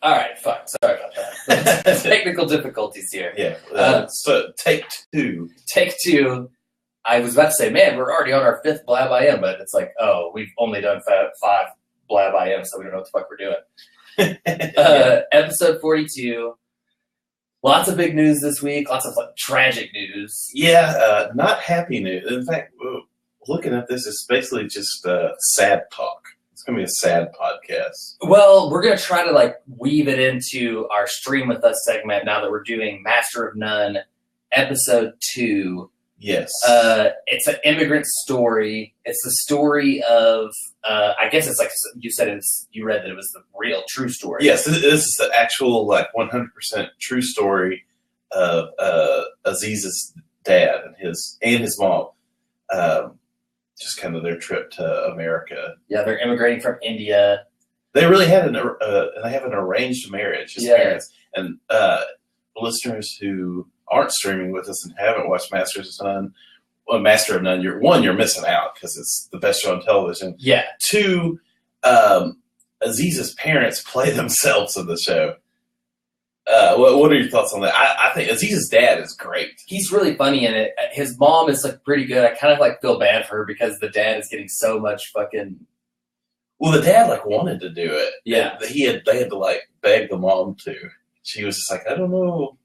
All right, fuck. Sorry about that. Technical difficulties here. Yeah. So take two. Take two. I was about to say, man, we're already on our 5th Blab IM, but it's like, oh, we've only done 5 Blab IM, so we don't know what the fuck we're doing. Episode 42. Lots of big news this week. Lots of tragic news. Yeah, not happy news. In fact, looking at this, it's basically just sad talk. It's going to be a sad podcast. Well, we're going to try to weave it into our Stream With Us segment now that we're doing Master of None, episode 2. Yes. It's an immigrant story. It's the story of, I guess it's like you said, you read that it was the real true story. Yes, this is the actual 100% true story of Aziz's dad and his mom. Just kind of their trip to America. Yeah, they're immigrating from India. They really had they have an arranged marriage, his parents. And listeners who aren't streaming with us and haven't watched Master of None, you're missing out because it's the best show on television. Yeah. 2, Aziz's parents play themselves in the show. What are your thoughts on that? I think Aziz's dad is great. He's really funny in it. His mom is pretty good. I kind of feel bad for her because the dad is getting so much fucking. Well, the dad wanted to do it. Yeah. They had to beg the mom to. She was just I don't know.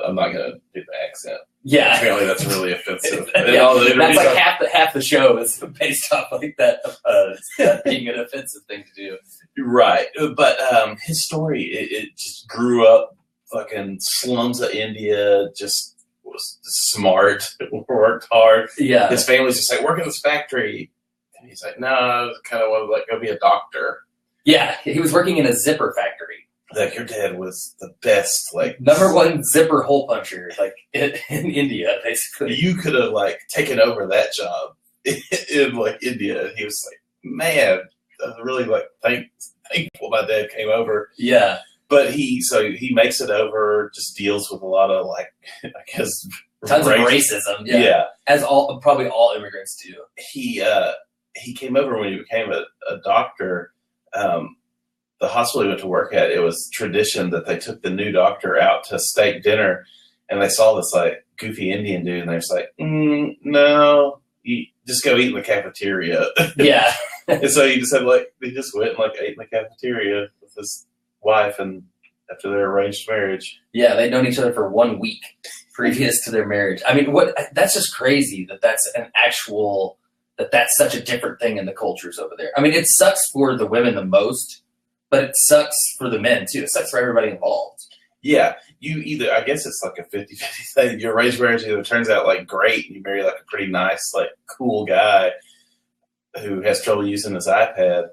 I'm not gonna do the accent. Yeah. Apparently that's really offensive. That's half the show is based off that being an offensive thing to do. Right. But his story, it just grew up fucking slums of India, just was smart, worked hard. Yeah. His family's just work in this factory. And he's no, I kind of want to go be a doctor. Yeah, he was working in a zipper factory. Your dad was the best, number one zipper hole puncher, in India, basically. You could have taken over that job in India. And he was man, I was really thankful my dad came over. Yeah, but he makes it over. Just deals with a lot of I guess tons of racism. Yeah, as probably all immigrants do. He came over when he became a doctor. The hospital he went to work at, it was tradition that they took the new doctor out to steak dinner, and they saw this goofy Indian dude, and they're just no, you just go eat in the cafeteria. Yeah. And so he just had he just went and ate in the cafeteria with his wife, and after their arranged marriage. Yeah, they'd known each other for 1 week previous to their marriage. I mean, that's just crazy that's that's such a different thing in the cultures over there. I mean, it sucks for the women the most. But it sucks for the men, too. It sucks for everybody involved. Yeah. I guess it's a 50-50 thing. Your arranged marriage either turns out great and you marry a pretty nice, cool guy who has trouble using his iPad.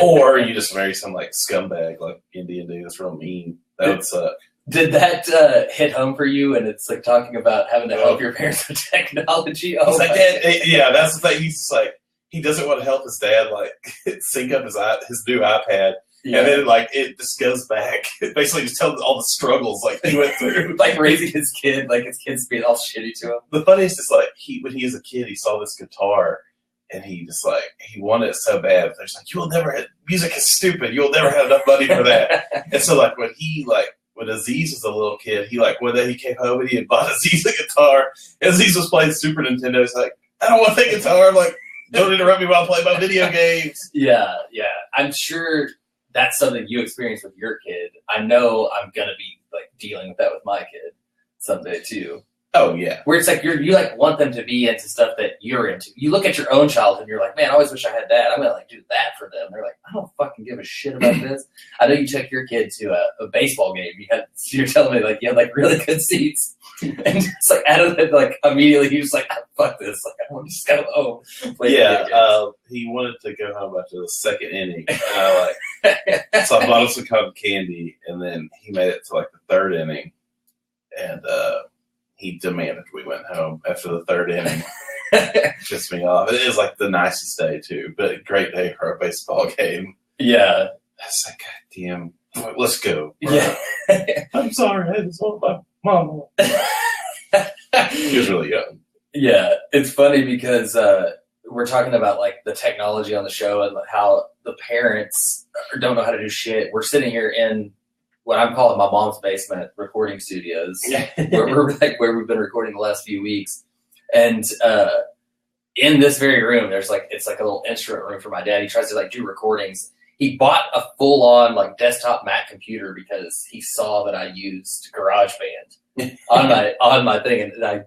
Or you just marry some scumbag Indian dude that's real mean. That would suck. Did that hit home for you? And it's talking about having to help your parents with technology. Oh, yeah, that's the thing. He's he doesn't want to help his dad sync up his new iPad, and then it just goes back. It basically just tells all the struggles he went through, raising his kid, his kid's being all shitty to him. The funniest is when he was a kid, he saw this guitar, and he just he wanted it so bad. There's you'll never have music is stupid. You'll never have enough money for that. And so when Aziz was a little kid, he one day he came home and he had bought Aziz a guitar. Aziz was playing Super Nintendo. He's I don't want that guitar. I'm don't interrupt me while I play my video games. Yeah. I'm sure that's something you experience with your kid. I know I'm going to be dealing with that with my kid someday too. Oh, yeah. Where it's you want them to be into stuff that you're into. You look at your own child and you're man, I always wish I had that. I'm going to do that for them. They're I don't fucking give a shit about this. I know you took your kid to a baseball game. You're telling me you had really good seats. And it's out of it, immediately he was fuck this. I want to just go home. He wanted to go home after the second inning. And so I bought him some cotton candy, and then he made it to the third inning. And he demanded we went home after the third inning. Pissed me off. It is the nicest day too, but a great day for a baseball game. Yeah. That's goddamn. Let's go. Bro. Yeah. I'm sorry. I just want my mama. He was really young. Yeah, it's funny because we're talking about the technology on the show and how the parents don't know how to do shit. We're sitting here in what I'm calling my mom's basement recording studios, where we've been recording the last few weeks. And in this very room, it's like a little instrument room for my dad. He tries to like do recordings. He bought a full-on like desktop Mac computer because he saw that I used GarageBand on my thing, and I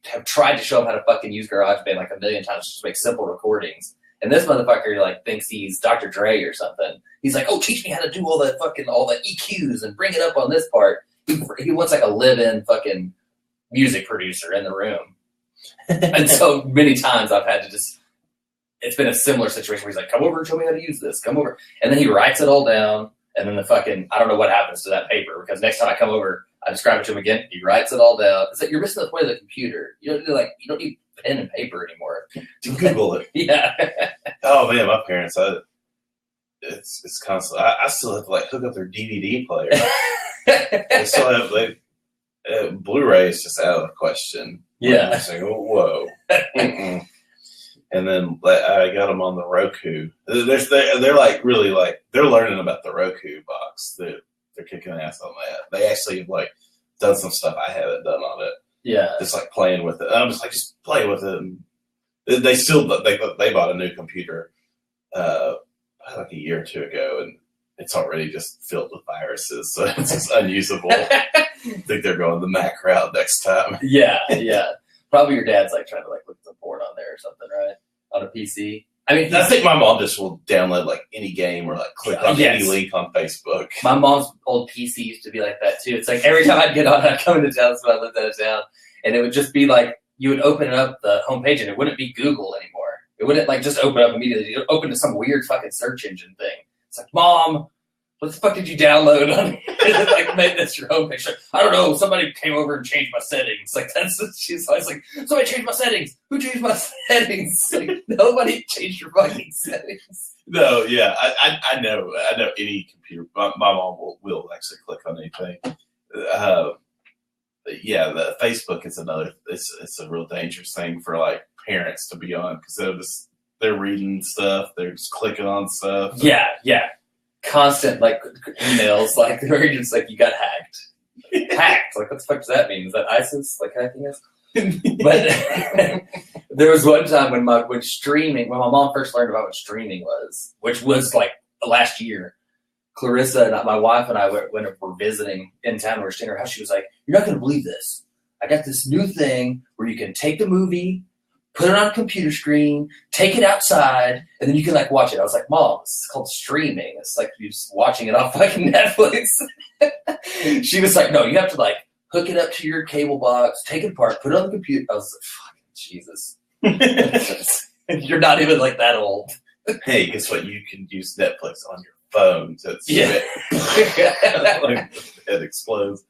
have tried to show him how to fucking use GarageBand like a million times just to make simple recordings. And this motherfucker like thinks he's Dr. Dre or something. He's like, "Oh, teach me how to do all the EQs and bring it up on this part." He wants like a live-in fucking music producer in the room. And so many times I've had to it's been a similar situation where he's like, "Come over and show me how to use this. Come over." And then he writes it all down. And then I don't know what happens to that paper, because next time I come over, I describe it to him again. He writes it all down. It's like, you're missing the point of the computer. You don't need pen and paper anymore. Google it. Yeah. Oh man, my parents, it's constant. I still have to like hook up their DVD player. They still have Blu-ray is just out of the question. Yeah. I'm saying, oh, whoa. And then I got them on the Roku. They're like really like they're learning about the Roku box. They're kicking ass on that. They actually have like done some stuff I haven't done on it. Yeah, just like playing with it. And I'm just like, just play with it. And they bought a new computer like a year or two ago, and it's already just filled with viruses, so it's just unusable. I think they're going the Mac route next time. Yeah. Probably your dad's like trying to like look at some porn on there or something, right? On a PC. I mean, I think my mom just will download like any game or like click on any link on Facebook. My mom's old PC used to be like that too. It's like every time I'd get on, I'd come into town, so I lived out of town, and it would just be like you would open up the homepage and it wouldn't be Google anymore. It wouldn't like just open up immediately. It would open to some weird fucking search engine thing. It's like, Mom, what the fuck did you download on it? Like, made this your homepage? Like, I don't know. Somebody came over and changed my settings. Like, she's always like, somebody changed my settings. Who changed my settings? Like, nobody changed your fucking settings. No, yeah, I know any computer. My mom will actually click on anything. Yeah, the Facebook is another. It's a real dangerous thing for like parents to be on, because they're reading stuff, they're just clicking on stuff. Yeah. Constant like emails, like where you're just like, you got hacked. Like, what the fuck does that mean? Is that ISIS like hacking us? But there was one time when my mom first learned about what streaming was, which was like last year. Clarissa and my wife and I were visiting in town. We were staying at her house. She was like, "You're not going to believe this. I got this new thing where you can take the movie, put it on a computer screen, take it outside, and then you can like watch it." I was like, "Mom, this is called streaming. It's like you're just watching it off fucking Netflix." She was like, "No, you have to like hook it up to your cable box, take it apart, put it on the computer." I was like, "Fucking Jesus." You're not even like that old. Hey, guess what? You can use Netflix on your phone. So it's like it explodes.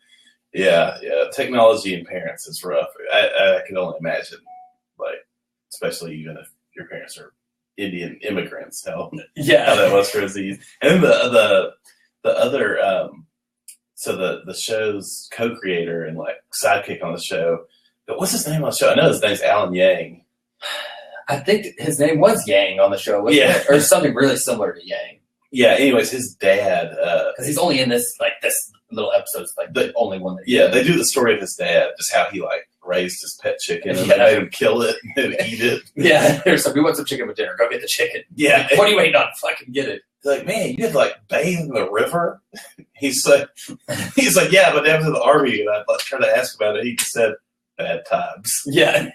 Yeah. Technology and parents is rough. I can only imagine, like, especially even if your parents are Indian immigrants, how that was for Aziz. And the other so the show's co-creator and like sidekick on the show, what's his name on the show? I know his name's Alan Yang. I think his name was Yang on the show, wasn't it? Or something really similar to Yang. Yeah, anyways, his dad, because he's only in this little episode, like the only one that they do the story of his dad, just how he like raised his pet chicken and they made him kill it and eat it. Yeah, there's we want some chicken with dinner. Go get the chicken. Yeah. Like, what are you waiting on? Fucking get it. Like, man, you had to like bathe in the river? He's like, yeah, but after the army, and I tried to ask about it. He just said, bad times. Yeah.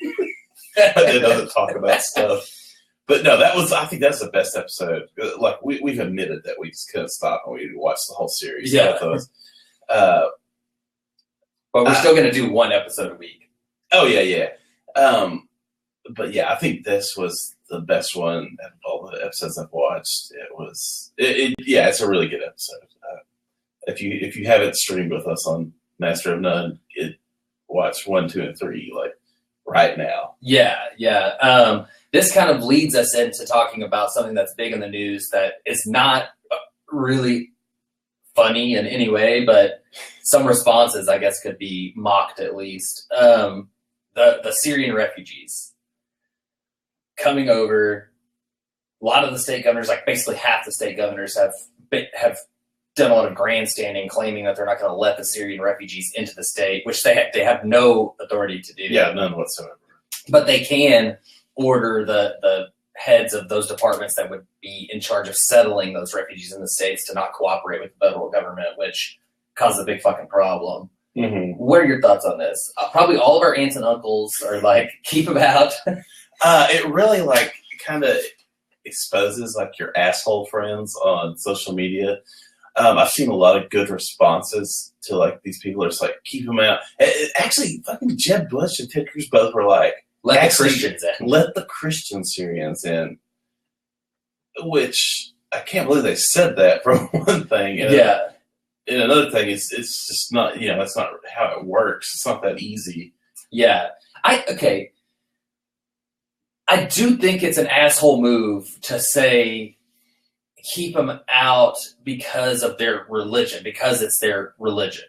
It doesn't talk about stuff. But no, I think that's the best episode. Like, we've admitted that we just couldn't stop and we watched the whole series. Yeah. With but we're still going to do one episode a week. Oh, yeah. But yeah, I think this was the best one of all the episodes I've watched. It's a really good episode. If you haven't streamed with us on Master of None, watch 1, 2, and 3 like right now. Yeah. This kind of leads us into talking about something that's big in the news that is not really funny in any way, but some responses, I guess, could be mocked at least. The Syrian refugees coming over a lot of the state governors, like basically half the state governors, have done a lot of grandstanding, claiming that they're not going to let the Syrian refugees into the state, which they have no authority to do. Yeah, none whatsoever. But they can order the heads of those departments that would be in charge of settling those refugees in the states to not cooperate with the federal government, which causes a big fucking problem. Mm-hmm. What are your thoughts on this? Probably all of our aunts and uncles are like, keep them out. It really like kind of exposes like your asshole friends on social media. I've seen a lot of good responses to like these people are just like, keep them out. Actually, fucking Jeb Bush and Ted Cruz both were like, let the Christians in. Let the Christian Syrians in. Which I can't believe they said that for one thing. And yeah. And another thing is it's just not, that's not how it works. It's not that easy. Yeah. I do think it's an asshole move to say keep them out because of their religion, because it's their religion.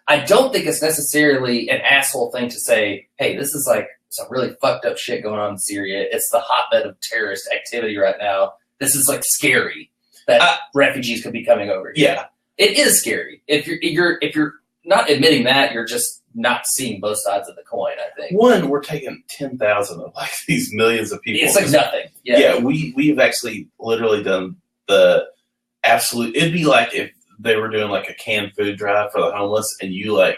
I don't think it's necessarily an asshole thing to say, hey, this is like some really fucked up shit going on in Syria. It's the hotbed of terrorist activity right now. This is like scary that refugees could be coming over here. Yeah. It is scary. If you're not admitting that, you're just not seeing both sides of the coin, I think. One, we're taking 10,000 of like these millions of people. It's like nothing. Yeah. Yeah, we've actually literally done the absolute. It'd be like if they were doing like a canned food drive for the homeless, and you like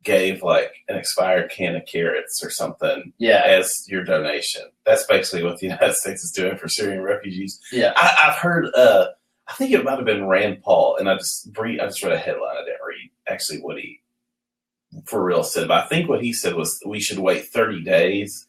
gave like an expired can of carrots or something, as your donation. That's basically what the United States is doing for Syrian refugees. Yeah, I've heard. I think it might have been Rand Paul, and I just read a headline. I didn't read actually what he for real said, but I think what he said was we should wait 30 days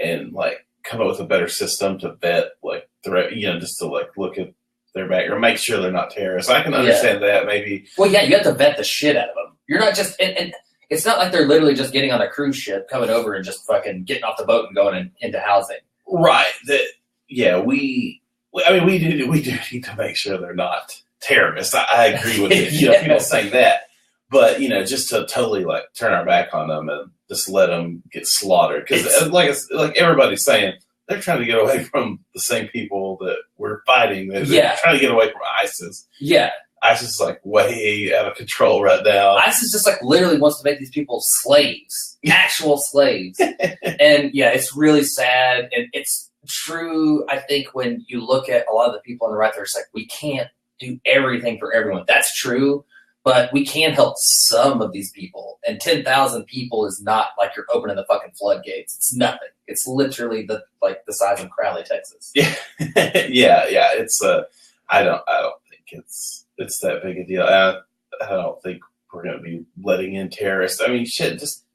and like come up with a better system to vet like just to like look at their back or make sure they're not terrorists. I can understand that maybe. Well, yeah, you have to vet the shit out of them. You're not just and it's not like they're literally just getting on a cruise ship, coming over and just fucking getting off the boat and going into housing. Right. We do need to make sure they're not terrorists. I agree with you. People saying that, but just to totally like turn our back on them and just let them get slaughtered because like everybody's saying they're trying to get away from the same people that we're fighting. They're trying to get away from ISIS. Yeah. ISIS is like way out of control right now. ISIS just like literally wants to make these people slaves, actual slaves. And yeah, it's really sad. And it's true. I think when you look at a lot of the people on the right, there's like, we can't do everything for everyone. That's true. But we can help some of these people. And 10,000 people is not like you're opening the fucking floodgates. It's nothing. It's literally the size of Crowley, Texas. Yeah. yeah. It's I don't think it's that big a deal. I don't think we're going to be letting in terrorists. I mean, shit, just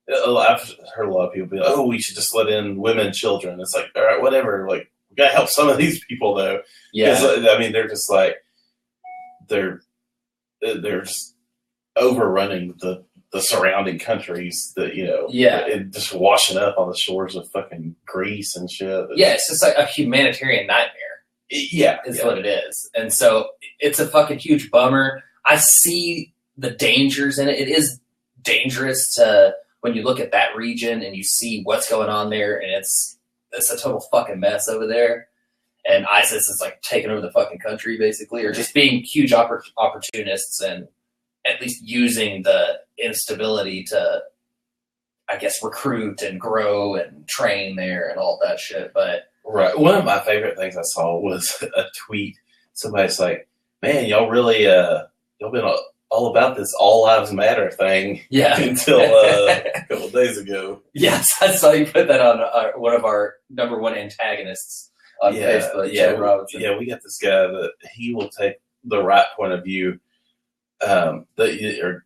I've heard a lot of people be like, oh, we should just let in women and children. It's like, all right, whatever. Like, we got to help some of these people, though. Yeah. I mean, they're just like, they're just overrunning the surrounding countries that, and just washing up on the shores of fucking Greece and shit. It's just like a humanitarian nightmare. Is what it is. And so it's a fucking huge bummer. I see the dangers in it. It is dangerous when you look at that region and you see what's going on there, and it's a total fucking mess over there. And ISIS is like taking over the fucking country basically, or just being huge opportunists and at least using the instability to, I guess, recruit and grow and train there and all that shit. But right. One of my favorite things I saw was a tweet. Somebody's like, man, y'all really, y'all been all about this all lives matter thing until a couple of days ago. Yes, I saw you put that on one of our number one antagonists on Facebook. Joe Robinson. Yeah, we got this guy that he will take the right point of view, the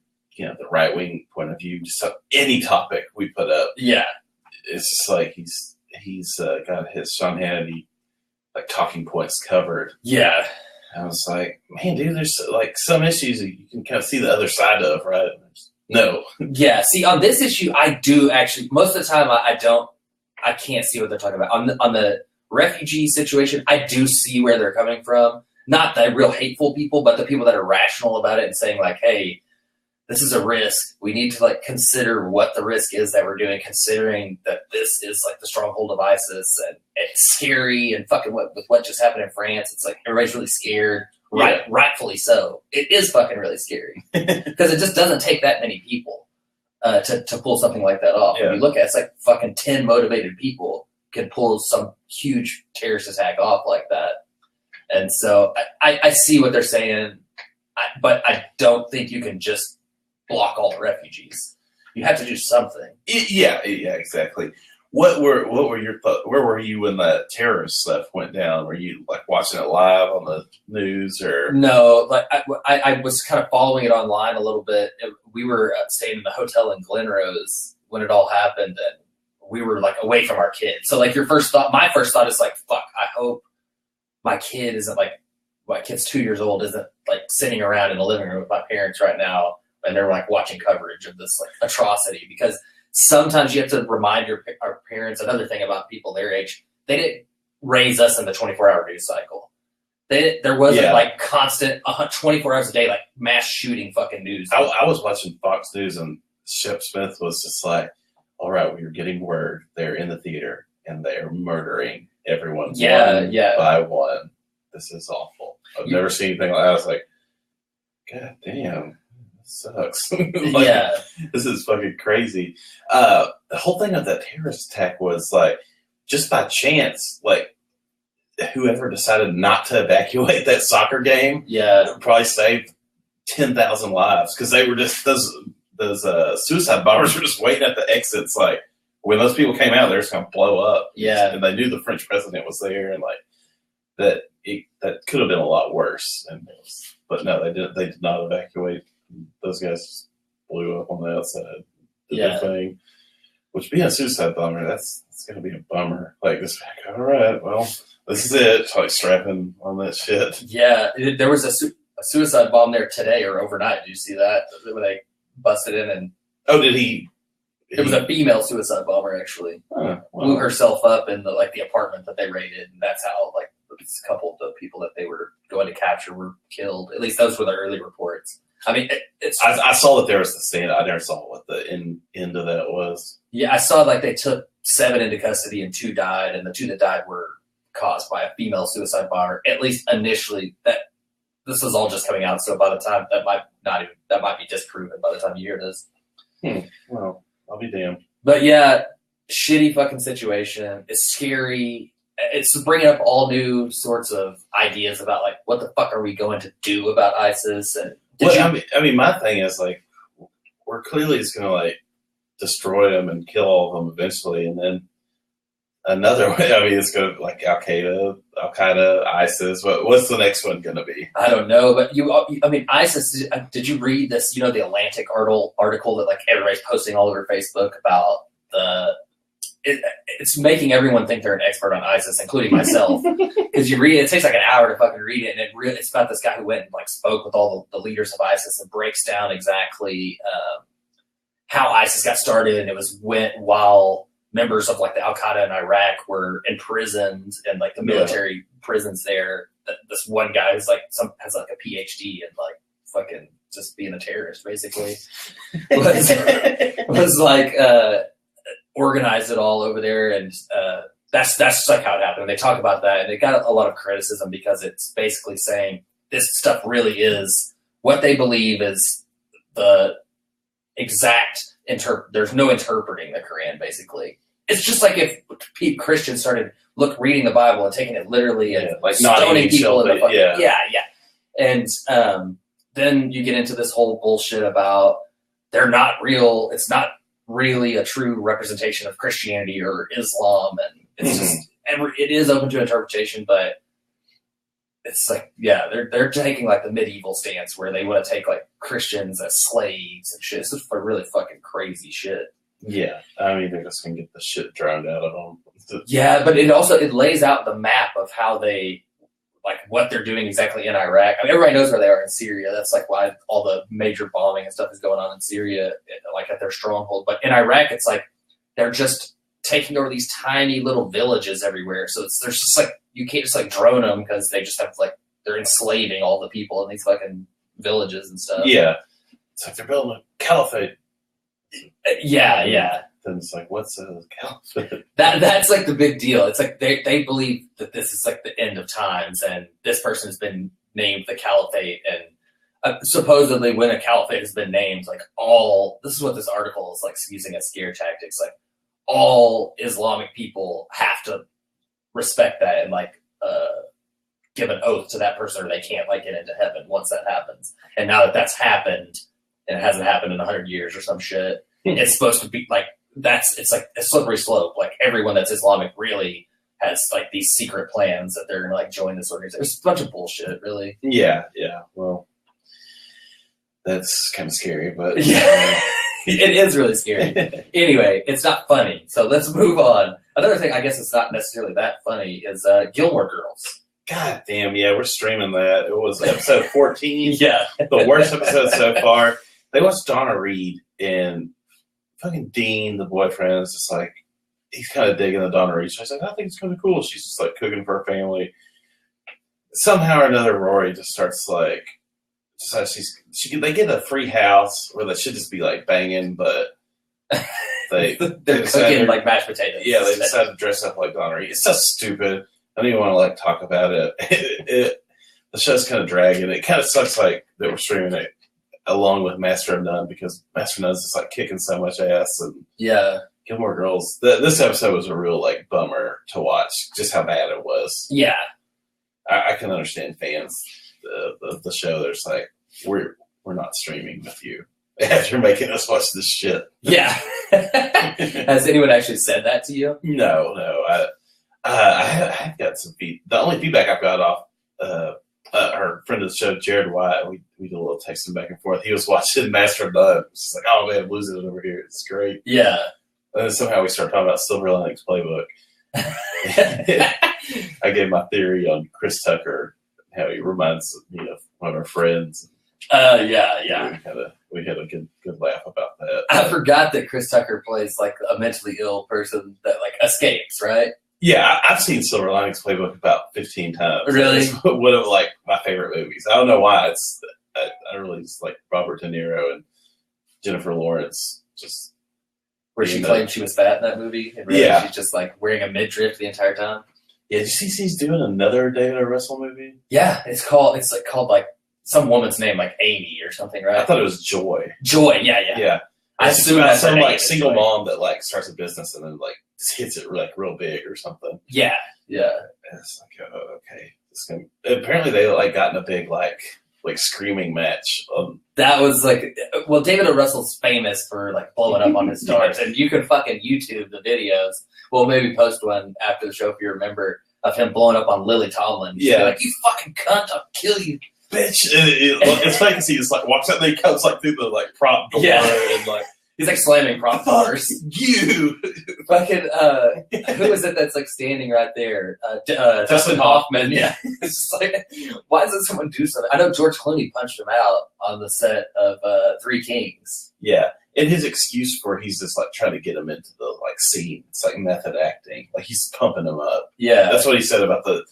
right wing point of view, just any topic we put up. Yeah. It's just like he's got his Sean Hannity like talking points covered. Yeah. I was like, man, dude, there's like some issues that you can kind of see the other side of, right? No. Yeah. See, on this issue, I do actually, most of the time I can't see what they're talking about. On the refugee situation, I do see where they're coming from. Not the real hateful people, but the people that are rational about it and saying like, hey, this is a risk. We need to like consider what the risk is that we're doing, considering that this is like the stronghold of ISIS, and it's scary, and fucking with what just happened in France, it's like everybody's really scared. Right, rightfully so. It is fucking really scary because it just doesn't take that many people to pull something like that off. Yeah. When you look at it, it's like fucking 10 motivated people can pull some huge terrorist attack off like that. And so I see what they're saying, but I don't think you can just block all the refugees. You have to do something. Yeah, exactly. What were your thoughts? Where were you when that terrorist stuff went down? Were you like watching it live on the news or? No, like I was kind of following it online a little bit. We were staying in the hotel in Glenrose when it all happened, and we were like away from our kids. So like my first thought is like, fuck, I hope my kid isn't like, my kid's 2 years old, isn't like sitting around in the living room with my parents right now, and they're like watching coverage of this like atrocity, because sometimes you have to remind our parents, another thing about people their age, they didn't raise us in the 24-hour news cycle. There wasn't like constant 24 hours a day, like mass shooting fucking news. I was watching Fox News, and Shep Smith was just like, all right, we were getting word they're in the theater and they're murdering everyone one by one. This is awful. I've never seen anything like that. I was like, God damn. Sucks. This is fucking crazy. The whole thing of that terrorist attack was like just by chance, like whoever decided not to evacuate that soccer game probably saved 10,000 lives, because they were just those suicide bombers were just waiting at the exits, like when those people came out they're just gonna blow up. And they knew the French president was there, and like that could have been a lot worse, but no, they did not evacuate. Those guys blew up on the outside. Did their thing. Which, being a suicide bomber, that's gonna be a bummer. Like, this, all right, well, this is it. Like strapping on that shit. Yeah, there was a suicide bomb there today or overnight. Did you see that when they busted in and? Oh, did he? It was a female suicide bomber actually. Blew herself up in the apartment that they raided, and that's how like a couple of the people that they were going to capture were killed. At least those were the early reports. I mean, I saw that there was the stand. I never saw what the end of that was. Yeah, I saw like they took 7 into custody and 2 died, and the 2 that died were caused by a female suicide bomber. At least initially, this is all just coming out. So by the time that might be disproven by the time you hear this. Well, I'll be damned. But yeah, shitty fucking situation. It's scary. It's bringing up all new sorts of ideas about like what the fuck are we going to do about ISIS. And I mean, my thing is like we're clearly just gonna like destroy them and kill all of them eventually, and then another way. I mean, it's gonna like Al Qaeda, ISIS. What's the next one gonna be? I don't know, but ISIS. Did you read this? You know, the Atlantic article that like everybody's posting all over Facebook about it's making everyone think they're an expert on ISIS, including myself. Because you read it takes like an hour to fucking read it, and it's about this guy who went and like spoke with all the leaders of ISIS and breaks down exactly how ISIS got started. And it was while members of like the Al Qaeda in Iraq were imprisoned in like the military prisons there. This one guy who's like has like a PhD in like fucking just being a terrorist, basically, was like. Organized it all over there, and that's just like how it happened. And they talk about that, and it got a lot of criticism because it's basically saying this stuff really is what they believe is the exact there's no interpreting the Quran. Basically, it's just like if Christians started reading the Bible and taking it literally and like stoning people in the and then you get into this whole bullshit about they're not real. It's not really a true representation of Christianity or Islam, and it's just it is open to interpretation, but it's like they're taking like the medieval stance where they want to take like Christians as slaves and shit. It's just really fucking crazy shit. Yeah, I mean they're just gonna get the shit drowned out of them. Yeah, but it lays out the map of how they like what they're doing exactly in Iraq. I mean, everybody knows where they are in Syria. That's like why all the major bombing and stuff is going on in Syria, like at their stronghold. But in Iraq, it's like they're just taking over these tiny little villages everywhere. So there's just like you can't just like drone them because they just have like they're enslaving all the people in these fucking villages and stuff. Yeah, it's like they're building a caliphate. Yeah. Then it's like, what's a caliphate? That's like the big deal. It's like they believe that this is like the end of times, and this person has been named the caliphate, and supposedly when a caliphate has been named, like this is what this article is like using as scare tactics. Like all Islamic people have to respect that and like give an oath to that person, or they can't like get into heaven once that happens. And now that that's happened, and it hasn't happened in 100 years or some shit, it's supposed to be like. It's like a slippery slope. Like everyone that's Islamic really has like these secret plans that they're gonna like join this organization. It's a bunch of bullshit, really. Yeah. Well, that's kind of scary, but yeah, it is really scary. Anyway, it's not funny, so let's move on. Another thing, I guess it's not necessarily that funny, is Gilmore Girls. God damn, yeah, we're streaming that. It was episode 14. Yeah, the worst episode so far. They watched Donna Reed and. Fucking Dean, the boyfriend, is just like, he's kind of digging the Donna Reed. She's like, I think it's kind of cool. She's just like cooking for her family. Somehow or another, Rory just starts like, they get a free house where they should just be like banging, but they're cooking like mashed potatoes. Yeah, they decided to dress up like Donna Reed. It's so stupid. I don't even want to like talk about it. The show's kind of dragging. It kind of sucks like that we're streaming it along with Master of None, because Master of None's just like kicking so much ass, and Gilmore Girls. This episode was a real like bummer to watch, just how bad it was. Yeah, I can understand fans the show. There's like we're not streaming with you after making us watch this shit. Yeah, has anyone actually said that to you? No. I got some feedback. The only feedback I've got off. Our friend of the show, Jared White, we did a little texting back and forth. He was watching Master of None. It's like, oh man, I'm losing it over here. It's great. Yeah. And then somehow we started talking about Silver Linings Playbook. I gave my theory on Chris Tucker, how he reminds me of one of our friends. Yeah. We had a good laugh about that. I forgot that Chris Tucker plays like a mentally ill person that like escapes, right? Yeah, I've seen Silver Linings Playbook about 15 times. Really? It's one of like my favorite movies. I don't know why. I really just like Robert De Niro and Jennifer Lawrence. Just where she claimed she was fat in that movie, and really she's just like wearing a midriff the entire time. Yeah, did you see he's doing another David O. Russell movie? Yeah, it's called like some woman's name, like Amy or something, right? I thought it was Joy. Joy, yeah. I assume that's some like single mom that like starts a business and then like just hits it like real big or something. Yeah. It's like, oh, okay. Apparently they like got in a big like screaming match. That was like, well, David O. Russell's famous for like blowing up on his stars, and you can fucking YouTube the videos. We'll maybe post one after the show if you remember of him blowing up on Lily Tomlin. She's like, you fucking cunt, I'll kill you. Bitch, it's funny because he just like walks out and he comes like through the like prop door and like he's like slamming prop doors. You fucking who is it that's like standing right there? Dustin Hoffman. Yeah, it's just like, why doesn't someone do something? I know George Clooney punched him out on the set of Three Kings. Yeah, and his excuse for he's just like trying to get him into the like scene. It's like method acting. Like he's pumping him up. Yeah, that's what he said about the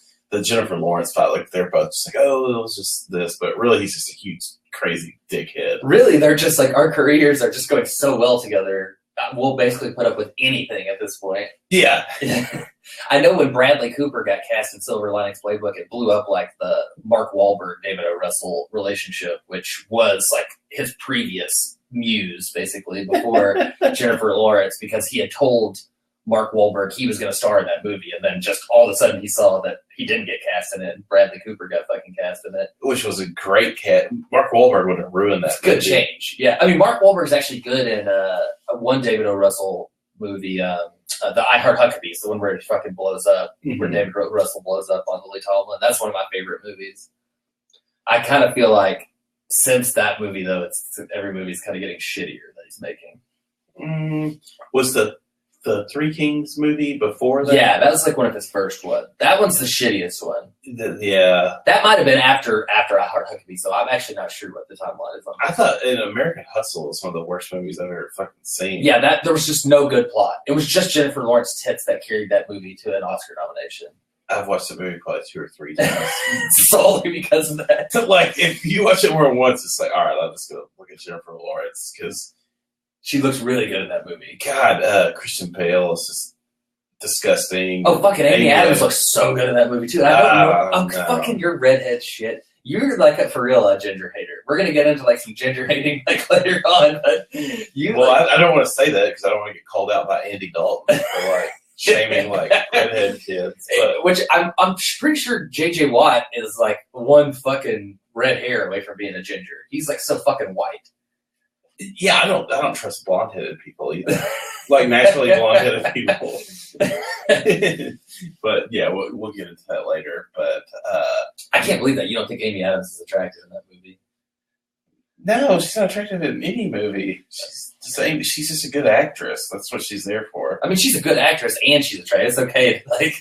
Jennifer Lawrence fight. Like they're both just like, oh, it was just this, but really he's just a huge crazy dickhead. Really, they're just like, our careers are just going so well together. We'll basically put up with anything at this point. Yeah. I know when Bradley Cooper got cast in Silver Linings Playbook, it blew up like the Mark Wahlberg, David O. Russell relationship, which was like his previous muse, basically, before Jennifer Lawrence, because he had told Mark Wahlberg he was going to star in that movie, and then just all of a sudden he saw that he didn't get cast in it, and Bradley Cooper got fucking cast in it. Which was a great cast. Mark Wahlberg would have ruined that. It's good change. Yeah, I mean, Mark Wahlberg's actually good in one David O. Russell movie, the I Heart Huckabees, the one where he fucking blows up, where David Russell blows up on Lily Tomlin. That's one of my favorite movies. I kind of feel like since that movie, though, every movie's kind of getting shittier that he's making. Was the Three Kings movie before that? Yeah, that was like one of his first ones. That one's the shittiest one. Yeah. That might have been after I Heart Huckabee, so I'm actually not sure what the timeline is on that. I thought in American Hustle was one of the worst movies I've ever fucking seen. Yeah, there was just no good plot. It was just Jennifer Lawrence tits that carried that movie to an Oscar nomination. I've watched the movie probably 2 or 3 times. Solely because of that. Like, if you watch it more than once, it's like, all right, I'll just go look at Jennifer Lawrence because she looks really good in that movie. God, Christian Bale is just disgusting. Oh, fucking Amy Adams looks so good in that movie too. I don't know. No. Fucking your redhead shit. You're like for real a ginger hater. We're gonna get into like some ginger hating like later on, but you. Well, I don't want to say that because I don't want to get called out by Andy Dalton for like shaming like redhead kids. But. Which I'm pretty sure JJ Watt is like one fucking red hair away from being a ginger. He's like so fucking white. Yeah, I don't trust blonde-headed people either. Like naturally blonde-headed people. But yeah, we'll get into that later. But I can't believe that you don't think Amy Adams is attractive in that movie. No, she's not attractive in any movie. She's just a good actress. That's what she's there for. I mean, she's a good actress and she's attractive. It's okay. Like,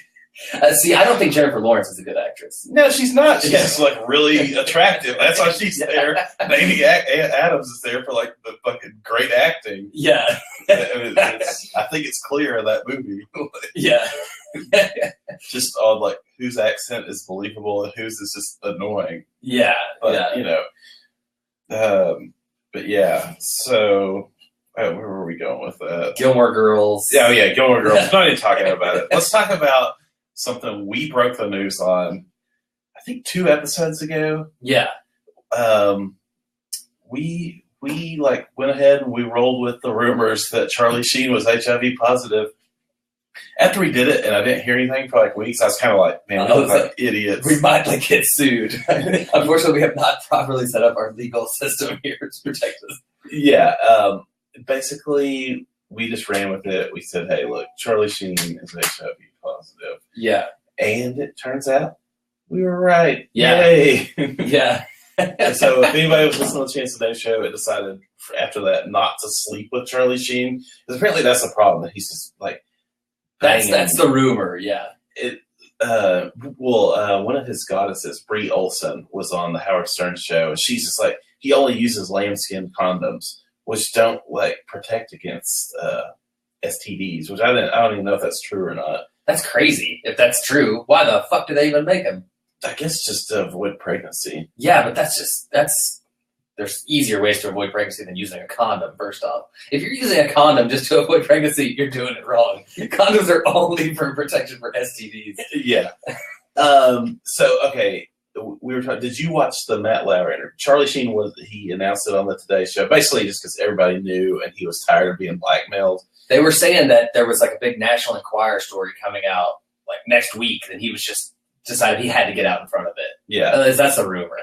see, I don't think Jennifer Lawrence is a good actress. No, she's not. She's just like really attractive. That's why she's there. And Amy Adams is there for like the fucking great acting. Yeah. I think it's clear in that movie. Yeah. Just on like whose accent is believable and whose is just annoying. Yeah. But you know. But yeah, so where were we going with that? Gilmore Girls. Yeah, Gilmore Girls. Not even talking about it. Let's talk about something we broke the news on, I think 2 episodes ago. Yeah. We like went ahead and we rolled with the rumors that Charlie Sheen was HIV positive. After we did it and I didn't hear anything for like weeks, I was kind of like, man, we look like idiots. We might like get sued. Unfortunately, we have not properly set up our legal system here to protect us. Yeah. Basically, we just ran with it. We said, hey, look, Charlie Sheen is HIV positive. Yeah. And it turns out we were right. Yeah. Yay. Yeah. So if anybody was listening to the Chance Today show, it decided after that not to sleep with Charlie Sheen. Because apparently that's the problem, that he's just like, that's the rumor, yeah. One of his goddesses, Brie Olson, was on the Howard Stern show, and she's just like, he only uses lambskin condoms, which don't like protect against STDs. Which I don't even know if that's true or not. That's crazy. If that's true, why the fuck do they even make them? I guess just to avoid pregnancy. Yeah, but there's easier ways to avoid pregnancy than using a condom, first off. If you're using a condom just to avoid pregnancy, you're doing it wrong. Condoms are only for protection for STDs. Yeah. So, okay, we were talking, did you watch the Matt Lauer interview? Charlie Sheen, he announced it on the Today Show, basically just because everybody knew and he was tired of being blackmailed. They were saying that there was like a big National Enquirer story coming out like next week, and he was just decided he had to get out in front of it. Yeah. That's a rumor.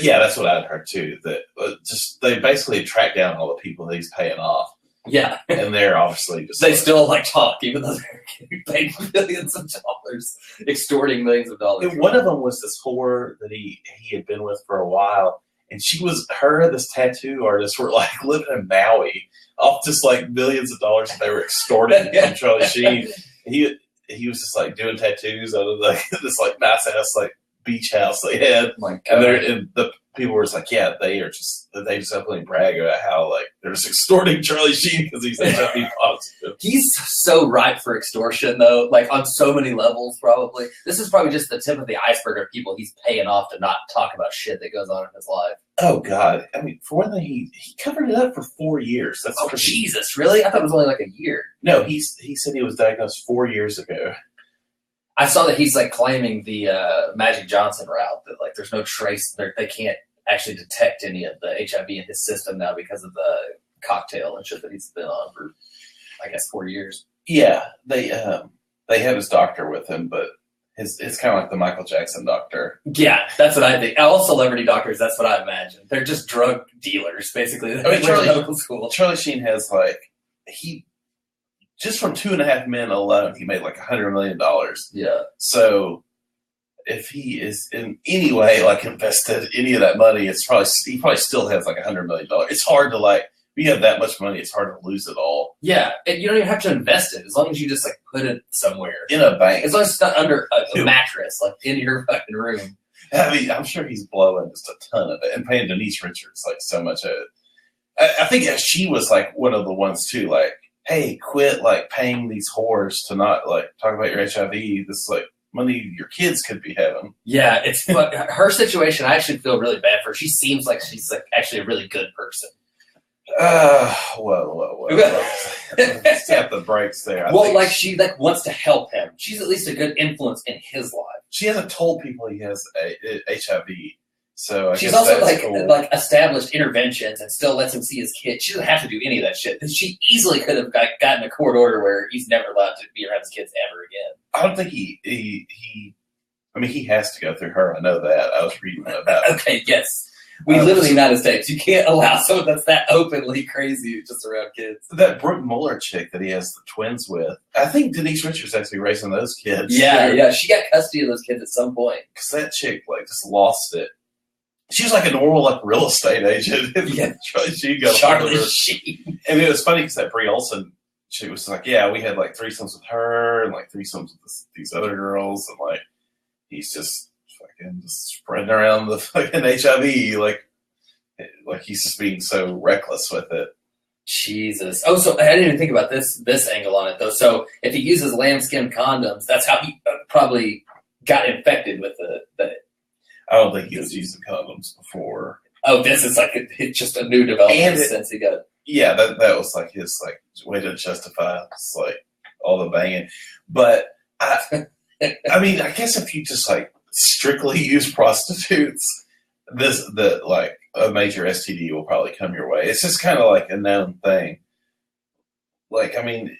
Yeah, that's what I'd heard too. That just they basically tracked down all the people that he's paying off. Yeah, and they're obviously just they still like talk, even though they're getting paid millions of dollars, extorting millions of dollars. And one of them was this whore that he had been with for a while, and this tattoo artist were like living in Maui off just like millions of dollars that they were extorting from Charlie Sheen. He was just like doing tattoos out of like this like nice ass like beach house they had. Oh my God. And the people were just like, yeah, they just definitely brag about how like they're just extorting Charlie Sheen because he's HIV positive. He's so ripe for extortion though, like on so many levels. Probably this is probably just the tip of the iceberg of people he's paying off to not talk about shit that goes on in his life. Oh God! I mean, for one thing, he covered it up for 4 years. That's Jesus, really? I thought it was only like a year. No, he said he was diagnosed 4 years ago. I saw that he's like claiming the Magic Johnson route, that like there's no trace, they can't actually detect any of the HIV in his system now because of the cocktail and shit that he's been on for, I guess, 4 years. Yeah, they have his doctor with him, but it's kind of like the Michael Jackson doctor. Yeah, that's what I think. All celebrity doctors, that's what I imagine. They're just drug dealers, basically. I mean, Charlie Sheen has just from 2.5 Men alone, he made like $100 million. Yeah. So if he is in any way like invested any of that money, he probably still has like $100 million. It's hard to like, if you have that much money, it's hard to lose it all. Yeah, and you don't even have to invest it as long as you just like put it somewhere in a bank. As long as it's not under a mattress, like in your fucking room. I mean, I'm sure he's blowing just a ton of it and paying Denise Richards like so much of it. I think she was like one of the ones too, like, hey, quit like paying these whores to not like talk about your HIV. This like money your kids could be having. Yeah, it's her situation. I actually feel really bad for her. She seems like she's like actually a really good person. Well. Let's tap the brakes there. She wants to help him. She's at least a good influence in his life. She hasn't told people he has HIV, so she's also like established interventions and still lets him see his kid. She doesn't have to do any of that shit. She easily could have gotten a court order where he's never allowed to be around his kids ever again. I don't think he has to go through her. I know that. I was reading about it. Okay, yes. We live in the United States. You can't allow someone that's that openly crazy just around kids. That Brooke Muller chick that he has the twins with, I think Denise Richards actually raising those kids. Yeah. She got custody of those kids at some point. Because that chick, just lost it. She was like a normal, real estate agent. Yeah. She got Charlie Sheen. And it was funny because that Brie Olson, she was like, yeah, we had, threesomes with her and, threesomes with these other girls. And, he's just fucking just spreading around the fucking HIV, like he's just being so reckless with it. Jesus. Oh, so I didn't even think about this angle on it though. So if he uses lambskin condoms, that's how he probably got infected with the. I don't think he was using condoms before. Oh, this is it's just a new development since he got. Yeah, that was his way to justify all the banging, but I mean, I guess if you just strictly use prostitutes, a major STD will probably come your way. It's just kind of a known thing. I mean,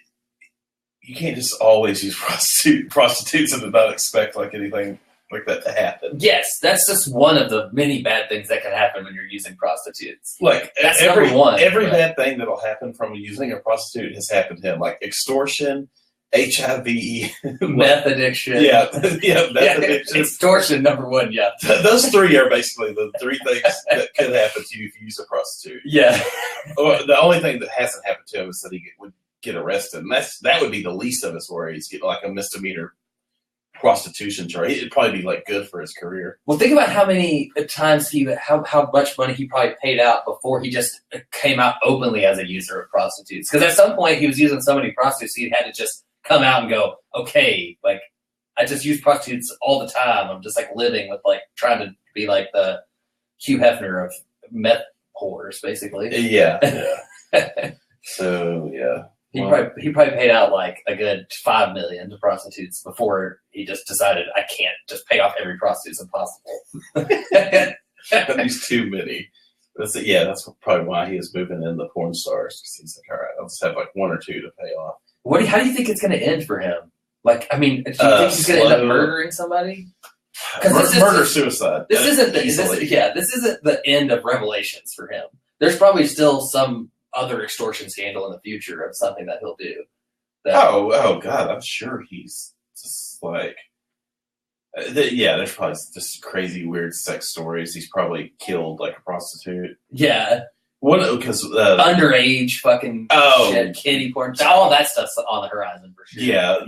you can't just always use prostitutes and not expect anything like that to happen. Yes, that's just one of the many bad things that can happen when you're using prostitutes. That's number one. Every bad thing that'll happen from using a prostitute has happened to him, extortion, HIV, meth addiction. Yeah, meth addiction. Extortion, number one, yeah. Those three are basically the three things that could happen to you if you use a prostitute. Yeah. The only thing that hasn't happened to him is that he would get arrested. And that would be the least of his worries, get a misdemeanor prostitution charge. It'd probably be good for his career. Well, think about how many times how much money he probably paid out before he just came out openly as a user of prostitutes. Because at some point he was using so many prostitutes, he had to just come out and go, okay, I just use prostitutes all the time. I'm just living with trying to be the Hugh Hefner of meth whores, basically. Yeah. So yeah. He probably paid out a good $5 million to prostitutes before he just decided I can't just pay off every prostitute. It's impossible. He's too many. That's probably why he is moving in the porn stars. Because he's all right, I'll just have one or two to pay off. How do you think it's going to end for him? Do you think he's going to end up murdering somebody? Suicide. This isn't the end of Revelations for him. There's probably still some other extortion scandal in the future of something that he'll do. Oh God, I'm sure he's just there's probably just crazy weird sex stories. He's probably killed a prostitute. Yeah. What? Because underage fucking shit, kiddie porn, all that stuff's on the horizon for sure. Yeah,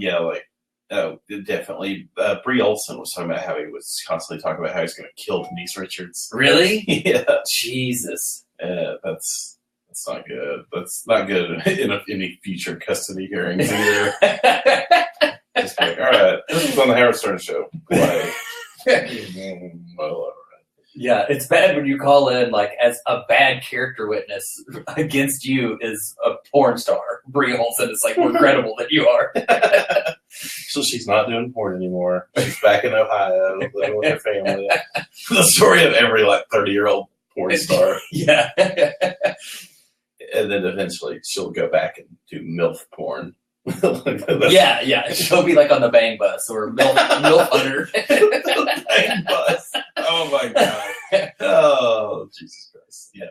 definitely. Brie Olson was talking about how he was constantly talking about how he's going to kill Denise Richards. Really? Yeah. Jesus. That's not good. That's not good in any future custody hearings either. Just all right, this was on the Howard Stern show. Yeah, it's bad when you call in as a bad character witness against you is a porn star. Brie Olson is more credible than you are. So she's not doing porn anymore. She's back in Ohio living with her family. The story of every 30-year-old porn star. Yeah. And then eventually she'll go back and do MILF porn. Yeah. She'll be on the Bang Bus or MILF Hunter. Bang Bus. Oh my God. Oh, Jesus Christ. Yeah.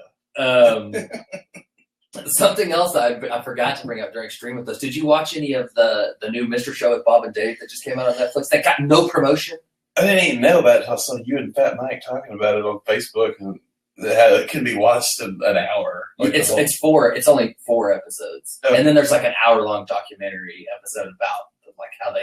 Something else I forgot to bring up during Stream With Us. Did you watch any of the new Mr. Show with Bob and Dave that just came out on Netflix that got no promotion? I didn't even know about it. I saw you and Fat Mike talking about it on Facebook, and it can be watched in an hour. It's only 4 episodes. Okay. And then there's an hour-long documentary episode about how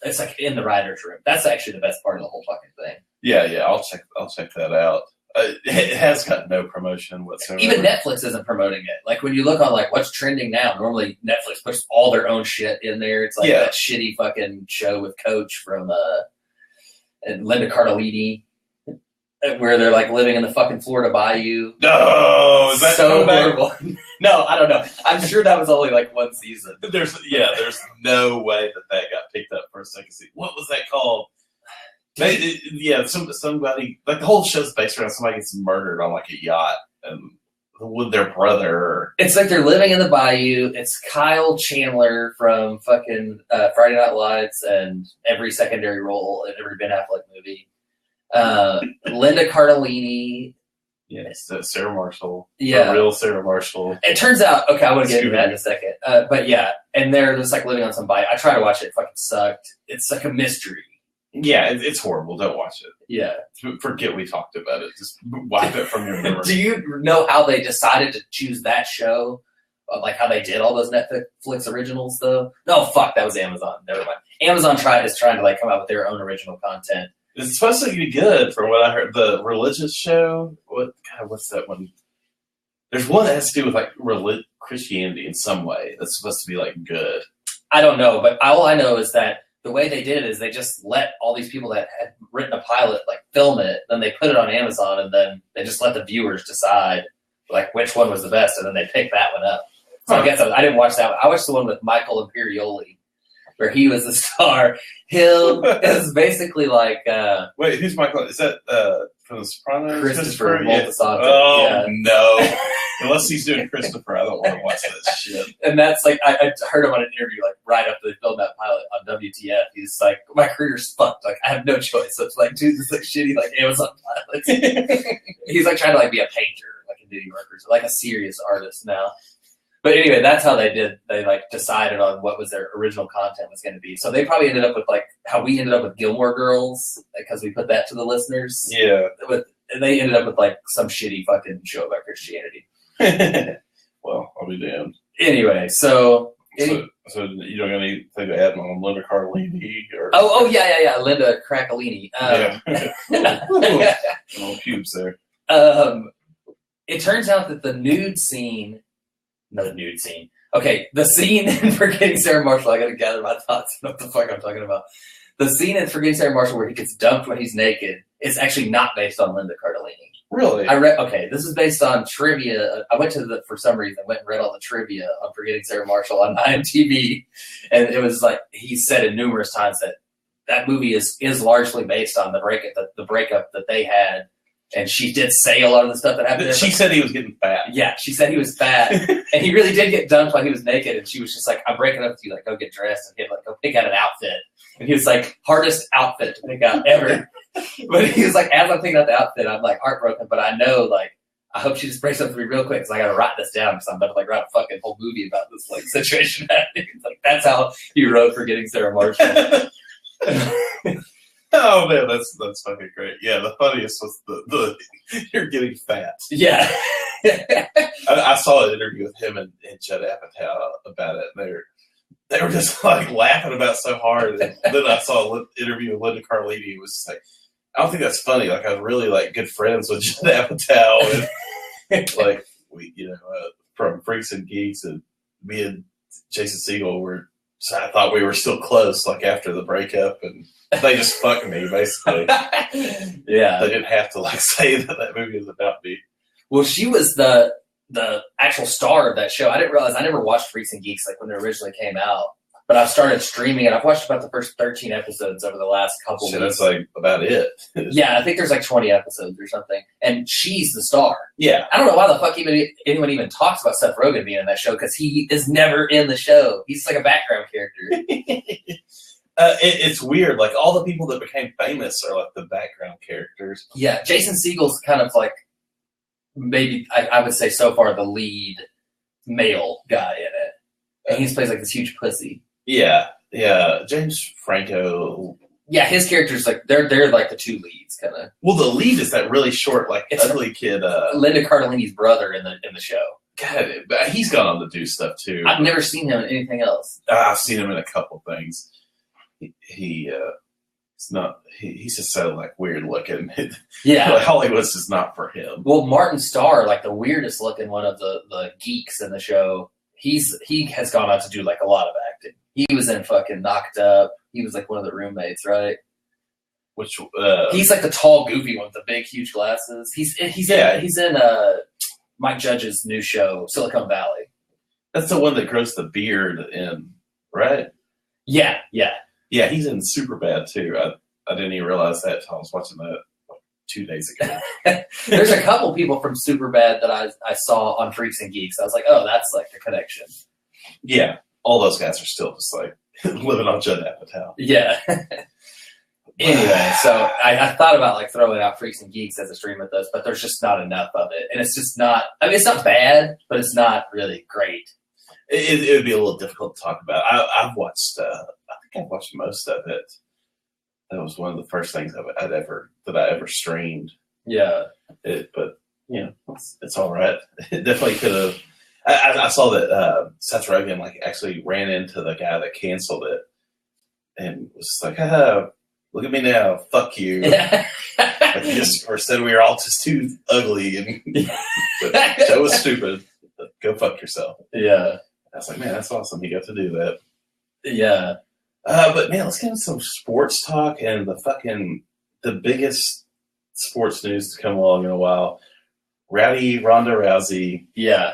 it's in the writer's room. That's actually the best part of the whole fucking thing. Yeah, I'll check that out. It has got no promotion whatsoever. Even Netflix isn't promoting it. When you look on what's trending now, normally Netflix puts all their own shit in there. It's that shitty fucking show with Coach from and Linda Cardellini, where they're like living in the fucking Florida bayou. No, is that so horrible? No, I don't know. I'm sure that was only like one season. There's no way that got picked up for a second season. What was that called? Somebody, like, the whole show's based around somebody gets murdered on like a yacht and with their brother. It's like they're living in the bayou. It's Kyle Chandler from fucking Friday Night Lights and every secondary role in every Ben Affleck movie. Linda Cardellini. Yes, Sarah Marshall. Yeah. Real Sarah Marshall. It turns out, okay, I want to get into that in a second. But yeah, and they're just like living on some bayou. I tried to watch it. It fucking sucked. It's like a mystery. Yeah, it's horrible. Don't watch it. Yeah. Forget we talked about it. Just wipe it from your memory. Do you know how they decided to choose that show? Like how they did all those Netflix originals, though? No, fuck, that was Amazon. Never mind. Amazon is trying to like come out with their own original content. It's supposed to be good, from what I heard. The religious show. What's that one? There's one that has to do with like Christianity in some way. That's supposed to be like good. I don't know, but all I know is that the way they did it is they just let all these people that had written a pilot like film it, then they put it on Amazon, and then they just let the viewers decide like which one was the best, and then they pick that one up. So I guess I didn't watch that one. I watched the one with Michael Imperioli, where he was the star. Him is basically like wait, who's Michael? Is that from The Sopranos? Christopher Moltisanti. Oh yeah. No. Unless he's doing Christopher, I don't want to watch that shit. And that's like, I heard him on an interview, like, right after they filmed that pilot on WTF. He's like, my career's fucked. Like, I have no choice. So it's like, dude, this is like shitty, like, Amazon pilots. He's like trying to, like, be a painter, like, in New Yorkers, like a serious artist now. But anyway, that's how they did. They, like, decided on what was their original content was going to be. So they probably ended up with, like, how we ended up with Gilmore Girls, because we put that to the listeners. Yeah. They ended up with, like, some shitty fucking show about Christianity. Well, I'll be damned. Anyway, so you don't got anything to add on Linda Cardellini or yeah, Linda Cracolini. Little pubes there. It turns out that the scene in Forgetting Sarah Marshall. I got to gather my thoughts on what the fuck I'm talking about. The scene in Forgetting Sarah Marshall where he gets dumped when he's naked is actually not based on Linda Cardellini. Really? This is based on trivia. I went and read all the trivia on Forgetting Sarah Marshall on IMDb, and it was like he said it numerous times that movie is largely based on the breakup that they had, and she did say a lot of the stuff that happened. She said he was getting fat. Yeah, she said he was fat, and he really did get dumped while he was naked, and she was just like, "I'm breaking up with you, like go get dressed," and he had like go pick out an outfit, and he was like, hardest outfit to pick out ever. But he was like, as I'm picking out the outfit, I'm like heartbroken, but I know, like, I hope she just breaks up with me real quick because I got to write this down because I'm about to like write a fucking whole movie about this like situation happening. Like that's how he wrote Forgetting Sarah Marshall. Oh man, that's fucking great. Yeah, the funniest was the you're getting fat. Yeah. I saw an interview with him and Judd Apatow about it. And they were just like laughing about it so hard. And then I saw an interview with Linda Cardellini. It was just like, I don't think that's funny. Like I was really like good friends with Judd Apatow, and like we, from Freaks and Geeks, and me and Jason Segel were. So I thought we were still close, like after the breakup, and they just fucked me basically. Yeah, they didn't have to like say that movie is about me. Well, she was the actual star of that show. I didn't realize. I never watched Freaks and Geeks like when it originally came out. But I've started streaming it. I've watched about the first 13 episodes over the last couple weeks. That's like about it. Yeah, I think there's like 20 episodes or something. And she's the star. Yeah. I don't know why the fuck anyone even talks about Seth Rogen being in that show, because he is never in the show. He's like a background character. It's weird. Like all the people that became famous are like the background characters. Yeah, Jason Segel's kind of like maybe, I would say so far, the lead male guy in it. And he plays like this huge pussy. Yeah. James Franco. Yeah, his characters like they're like the two leads, kind of. Well, the lead is that really short, like ugly kid. Linda Cardellini's brother in the show. God, he's gone on to do stuff too. I've never seen him in anything else. I've seen him in a couple things. He's just so like weird looking. Yeah, like, Hollywood's just not for him. Well, Martin Starr, like the weirdest looking one of the geeks in the show. He has gone on to do like a lot of acting. He was in fucking Knocked Up. He was like one of the roommates, right? Which he's like the tall, goofy one with the big, huge glasses. He's in Mike Judge's new show, Silicon Valley. That's the one that grows the beard in, right? Yeah. Yeah, he's in Superbad too. I didn't even realize that until I was watching that 2 days ago. There's a couple people from Superbad that I saw on Freaks and Geeks. I was like, oh, that's like the connection. Yeah, all those guys are still just like living on Judd Apatow. Yeah. Anyway, so I thought about like throwing out Freaks and Geeks as a stream with us, but there's just not enough of it. And it's just not, I mean, it's not bad, but it's not really great. It would be a little difficult to talk about. I've watched, I think I've watched most of it. That was one of the first things I ever streamed. Yeah. But, you know, it's all right. It definitely could have. I saw that Seth Rogen like actually ran into the guy that canceled it and was like, look at me now, fuck you. Like or said we were all just too ugly and but that was stupid. Go fuck yourself. Yeah. I was like, man, that's awesome. He got to do that. Yeah. But man, let's get into some sports talk and the biggest sports news to come along in a while. Rowdy Ronda Rousey,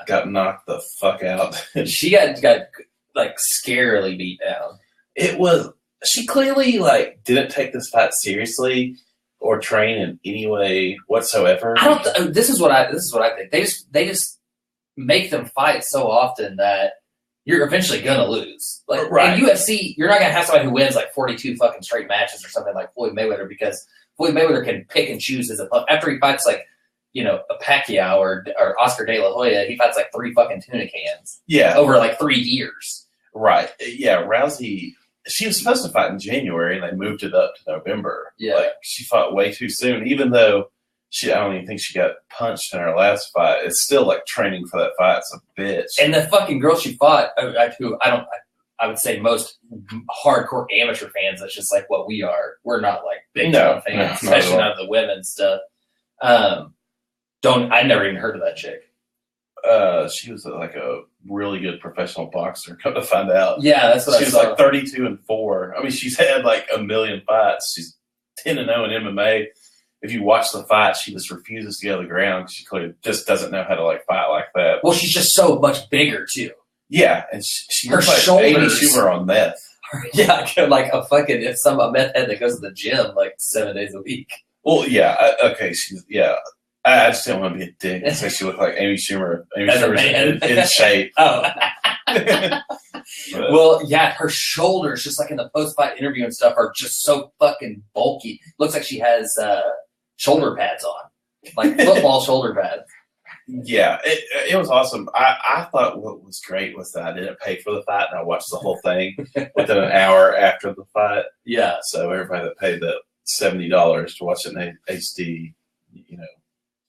got knocked the fuck out. She got like scarily beat down. She clearly like didn't take this fight seriously or train in any way whatsoever. This is what I think. They just make them fight so often that you're eventually gonna lose. Like in UFC, you're not gonna have somebody who wins like 42 fucking straight matches or something like Floyd Mayweather because Floyd Mayweather can pick and choose his opponent. After he fights like, you know, a Pacquiao or Oscar De La Hoya, he fights like 3 fucking tuna cans. Yeah. Over like 3 years. Right. Yeah. Rousey, she was supposed to fight in January and they moved it up to November. Yeah. Like she fought way too soon, even though I don't even think she got punched in her last fight. It's still like training for that fight. It's a bitch. And the fucking girl she fought, I would say most hardcore amateur fans, that's just like what we are. We're not like big fans, especially not of the women's stuff. I never even heard of that chick. She was like a really good professional boxer. Come to find out, that's what she was like 32-4. I mean, she's had like a million fights. She's 10-0 in MMA. If you watch the fight, she just refuses to go to the ground. She clearly just doesn't know how to like fight like that. Well, she's just so much bigger too. Yeah, and she her looks like shoulders. Amy Schumer on meth. Yeah, like a meth head that goes to the gym like 7 days a week. Well, yeah, okay, I just didn't want to be a dick and say she looked like Amy Schumer. Amy Schumer's in shape. Oh. Well, yeah, her shoulders, just like in the post-fight interview and stuff, are just so fucking bulky. Looks like she has shoulder pads on, like football shoulder pads. Yeah, it was awesome. I thought what was great was that I didn't pay for the fight and I watched the whole thing within an hour after the fight. Yeah. So everybody that paid the $70 to watch it in HD, you know,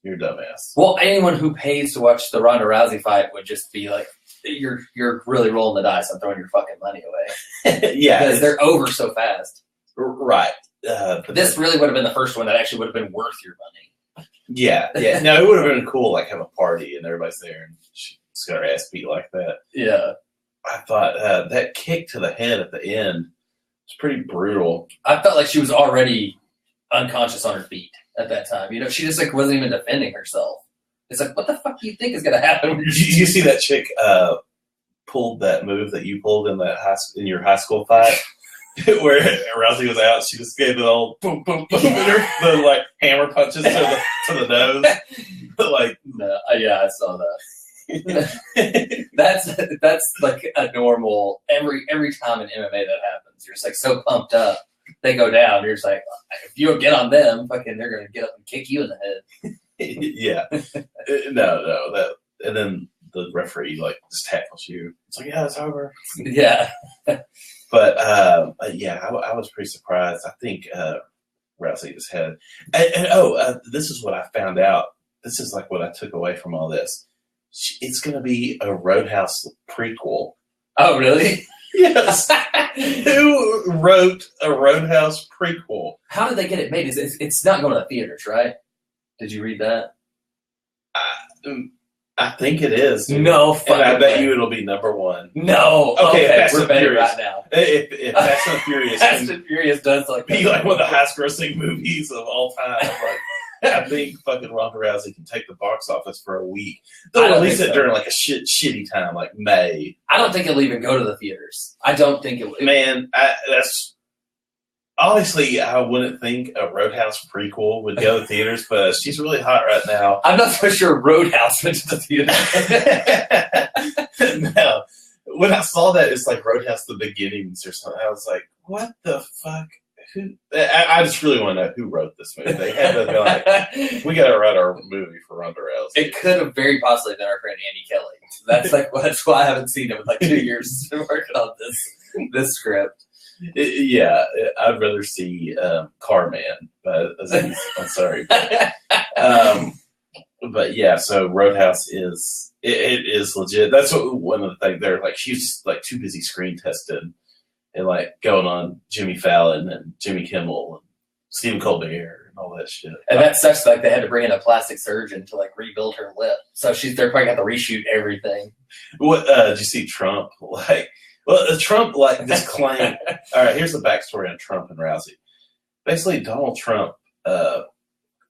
you're a dumbass. Well, anyone who pays to watch the Ronda Rousey fight would just be like, you're really rolling the dice. I'm throwing your fucking money away. Yeah. Because they're over so fast. Right. But this really would have been the first one that actually would have been worth your money. Yeah. No, it would have been cool, like have a party and everybody's there and she's got her ass beat like that. Yeah. I thought that kick to the head at the end was pretty brutal. I felt like she was already unconscious on her feet at that time. You know, she just like wasn't even defending herself. It's like, what the fuck do you think is going to happen? You see that chick pulled that move that you pulled in that in your high school fight, where Rousey was out. She just gave the old boom, boom, boom, the like hammer punches to the nose. Like, no, yeah, I saw that. that's like a normal every time in MMA that happens. You're just like so pumped up. They go down. You're just like, if you get on them, fucking, they're gonna get up and kick you in the head. Yeah. No. That and then the referee like just tackles you. It's like, yeah, it's over. Yeah. But yeah, I was pretty surprised. I think Rousey just had, this is what I found out. This is like what I took away from all this. It's going to be a Roadhouse prequel. Oh, really? Yes. Who wrote a Roadhouse prequel? How did they get it made? It's not going to the theaters, right? Did you read that? I think it is. Dude. No fucking And I bet way. you it'll be number one. No. Okay, we're betting right now. If Fast and Furious Fast can and Furious does like be like one of the highest grossing movies of all time, like, I think fucking Ronda Rousey can take the box office for a week. They'll release it during like a shitty time, like May. I don't think it'll even go to the theaters. I don't think it will. Man, that's... Honestly, I wouldn't think a Roadhouse prequel would go to theaters, but she's really hot right now. I'm not so sure Roadhouse went to the theater. No. When I saw that, it's like Roadhouse The Beginnings or something. I was like, what the fuck? I just really want to know who wrote this movie. They had to be like, we got to write our movie for Ronda Rousey. It could have very possibly been our friend Andy Kelly. That's why I haven't seen him in like 2 years working on this script. I'd rather see Carman, but I'm sorry. But yeah, so Roadhouse is it is legit. That's one of the things. They're like, she's just like too busy screen testing and like going on Jimmy Fallon and Jimmy Kimmel and Stephen Colbert and all that shit. And that sucks. Like they had to bring in a plastic surgeon to like rebuild her lip, so they're probably got to reshoot everything. What did you see Trump like? Well, Trump, like, this claim... All right, here's the backstory on Trump and Rousey. Basically, Donald Trump, about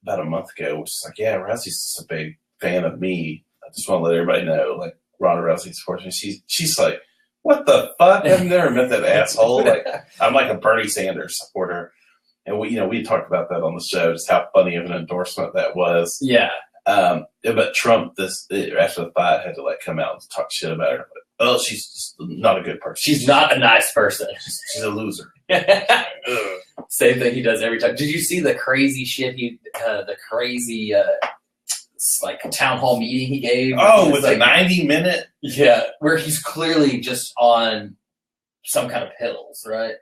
a month ago, was like, yeah, Rousey's just a big fan of me. I just want to let everybody know, like, Ronda Rousey supports me. She's like, what the fuck? I've never met that asshole. Like, I'm like a Bernie Sanders supporter. And we talked about that on the show, just how funny of an endorsement that was. Yeah. But Trump, after the fight, had to, like, come out and talk shit about her. Oh, she's just not a good person. She's not a nice person. She's a loser. Same thing he does every time. Did you see the crazy shit like town hall meeting he gave? Oh, with like, a 90-minute? Yeah, where he's clearly just on some kind of pills, right?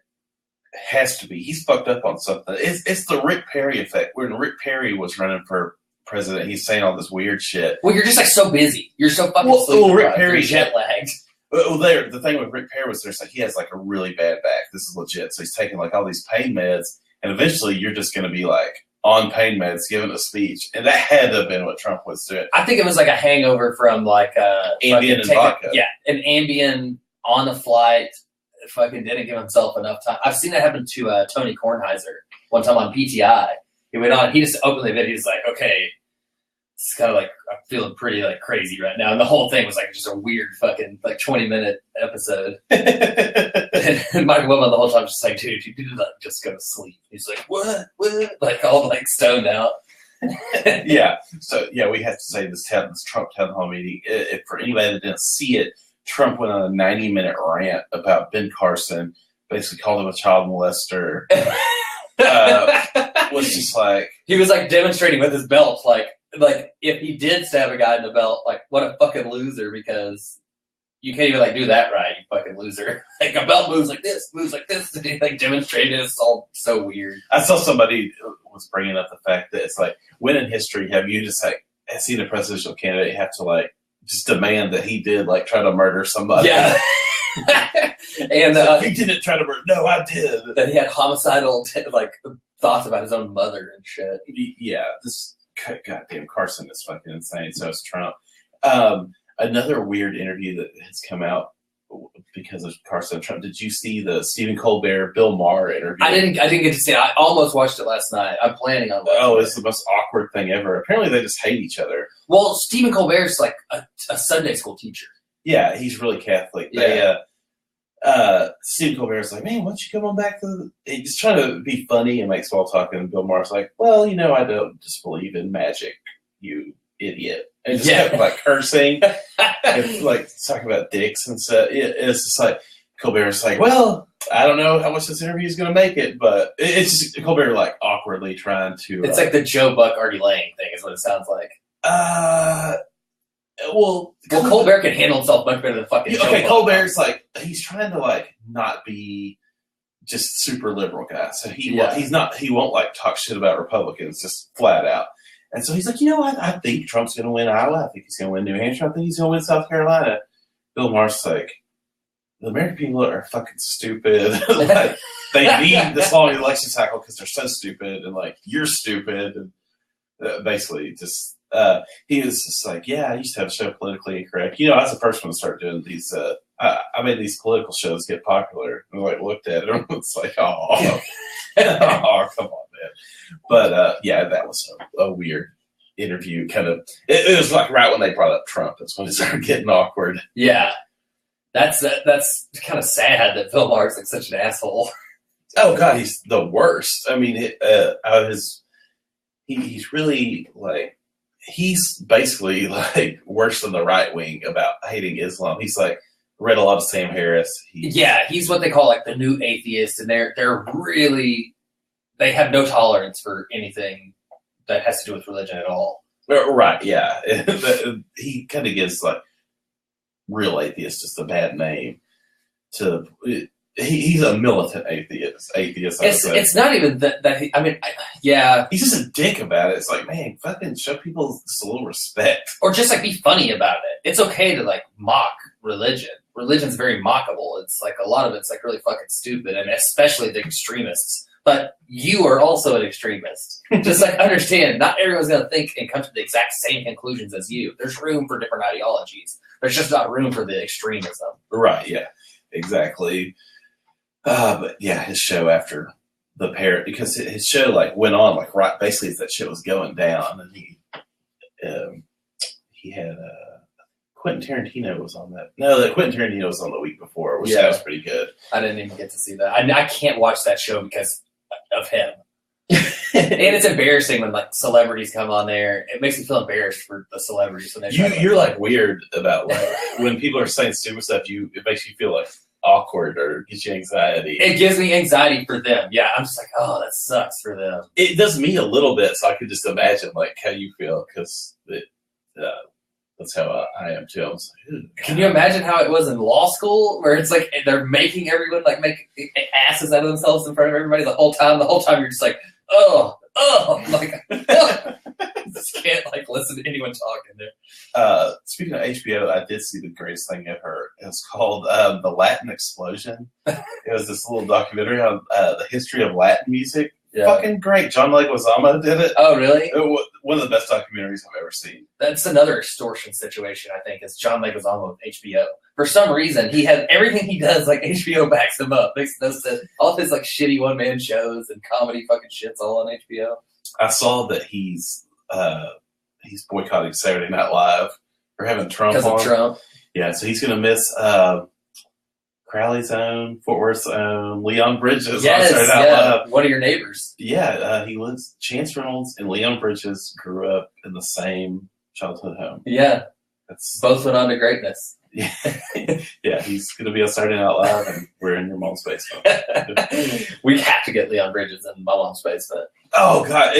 Has to be. He's fucked up on something. It's the Rick Perry effect. When Rick Perry was running for president, he's saying all this weird shit. Well, you're just like so busy. You're so fucking sleepy. Rick Perry jet lagged. Well, the thing with Rick Perry was like he has like a really bad back. This is legit. So he's taking like all these pain meds, and eventually you're just going to be like on pain meds giving a speech, and that had to have been what Trump was doing. I think it was like a hangover from like Ambien and vodka. Yeah, an Ambien on the flight. Fucking didn't give himself enough time. I've seen that happen to Tony Kornheiser one time on PTI. He went on. He just openly admitted he's like, okay, it's kind of like I'm feeling pretty like crazy right now, and the whole thing was like just a weird fucking like 20-minute episode. And Michael Wilman the whole time just like, dude, you did not just go to sleep. He's like, what, like all like stoned out. Yeah. So yeah, we have to say this Trump town hall meeting. If for anybody that didn't see it, Trump went on a 90-minute rant about Ben Carson, basically called him a child molester. Was just like he was like demonstrating with his belt, like if he did stab a guy in the belt, like what a fucking loser, because you can't even like do that right, you fucking loser. Like a belt moves like this, and he like demonstrated it's all so weird. I saw somebody was bringing up the fact that it's like when in history have you just like seen a presidential candidate have to like just demand that he did like try to murder somebody? Yeah. And he didn't try to murder. No, I did. That he had homicidal like thoughts about his own mother and shit. Yeah, this goddamn Carson is fucking insane. So is Trump. Another weird interview that has come out because of Carson and Trump. Did you see the Stephen Colbert, Bill Maher interview? I didn't get to see it. I almost watched it last night. I'm planning on watching it. Oh, it's the most awkward thing ever. Apparently they just hate each other. Well, Stephen Colbert's like a Sunday school teacher. Yeah, he's really Catholic. Yeah. Stephen Colbert's like, man, why don't you come on back to he's trying to be funny and make small talk, and Bill Maher's like, well, I don't just believe in magic, you idiot. And just kept like cursing and like talking about dicks and stuff. It's just like Colbert's like, well, I don't know how much this interview is going to make it, but it's just Colbert like awkwardly trying to. It's like the Joe Buck Artie Lang thing, is what it sounds like. Well, Colbert can handle himself much better than fucking. Okay, Colbert's like he's trying to like not be just super liberal guy, so he's not. He won't like talk shit about Republicans just flat out. And so he's like, I think Trump's going to win Iowa. I think he's going to win New Hampshire. I think he's going to win South Carolina. Bill Maher's like, the American people are fucking stupid. Like, they need this long election cycle because they're so stupid, and like you're stupid. And Basically, just he was just like, yeah, I used to have a show Politically Incorrect. I was the first one to start doing these. I made these political shows get popular, and looked at it, and it's like, oh, oh, come on, man. But yeah, that was a weird interview. Kind of, it was like right when they brought up Trump. That's when it started getting awkward. Yeah, that's kind of sad that Bill Maher's like such an asshole. Oh God, he's the worst. I mean, he's really like. He's basically like worse than the right wing about hating Islam. He's like read a lot of Sam Harris. He's what they call like the new atheist, and they're really, they have no tolerance for anything that has to do with religion at all. Right? Yeah, he kind of gives like real atheist just a bad name. He's a militant atheist. It's not even that. Yeah. He's just a dick about it. It's like, man, fucking show people just a little respect, or just like be funny about it. It's okay to like mock religion. Religion's very mockable. It's like a lot of it's like really fucking stupid, and especially the extremists. But you are also an extremist. Just like understand, not everyone's gonna think and come to the exact same conclusions as you. There's room for different ideologies. There's just not room for the extremism. Right? Yeah. Exactly. But yeah, his show after the parrot, because his show like went on like right basically as that shit was going down, and he had Quentin Tarantino was on that. No, that Quentin Tarantino was on the week before, which that was pretty good. I didn't even get to see that. I can't watch that show because of him. And it's embarrassing when like celebrities come on there. It makes me feel embarrassed for the celebrities when they. You're like weird about like when people are saying stupid stuff. It makes you feel like awkward or gives you anxiety. It gives me anxiety for them. Yeah, I'm just like, oh, that sucks for them. It does me a little bit, so I could just imagine like how you feel because that's how I am too. I was like, can you imagine how it was in law school where it's like they're making everyone like make asses out of themselves in front of everybody the whole time? The whole time you're just like, oh, like I just can't like listen to anyone talking there. Speaking of HBO, I did see the greatest thing ever. It's called The Latin Explosion. It was this little documentary on the history of Latin music. Yeah. Fucking great. John Leguizamo did it. Oh, really? One of the best documentaries I've ever seen. That's another extortion situation, I think, is John Leguizamo with HBO. For some reason, he has everything he does, like HBO backs him up. Makes no sense. All his like shitty one-man shows and comedy fucking shit's all on HBO. I saw that he's boycotting Saturday Night Live for having Trump on. Because of Trump? Yeah, so he's going to miss Crowley's own, Fort Worth's own, Leon Bridges. Yes, one of your neighbors. Yeah, he lives. Chance Reynolds and Leon Bridges grew up in the same childhood home. Yeah, both went on to greatness. Yeah, yeah, he's going to be on Saturday Night Live, and we're in your mom's basement. We have to get Leon Bridges in my mom's basement. Oh God,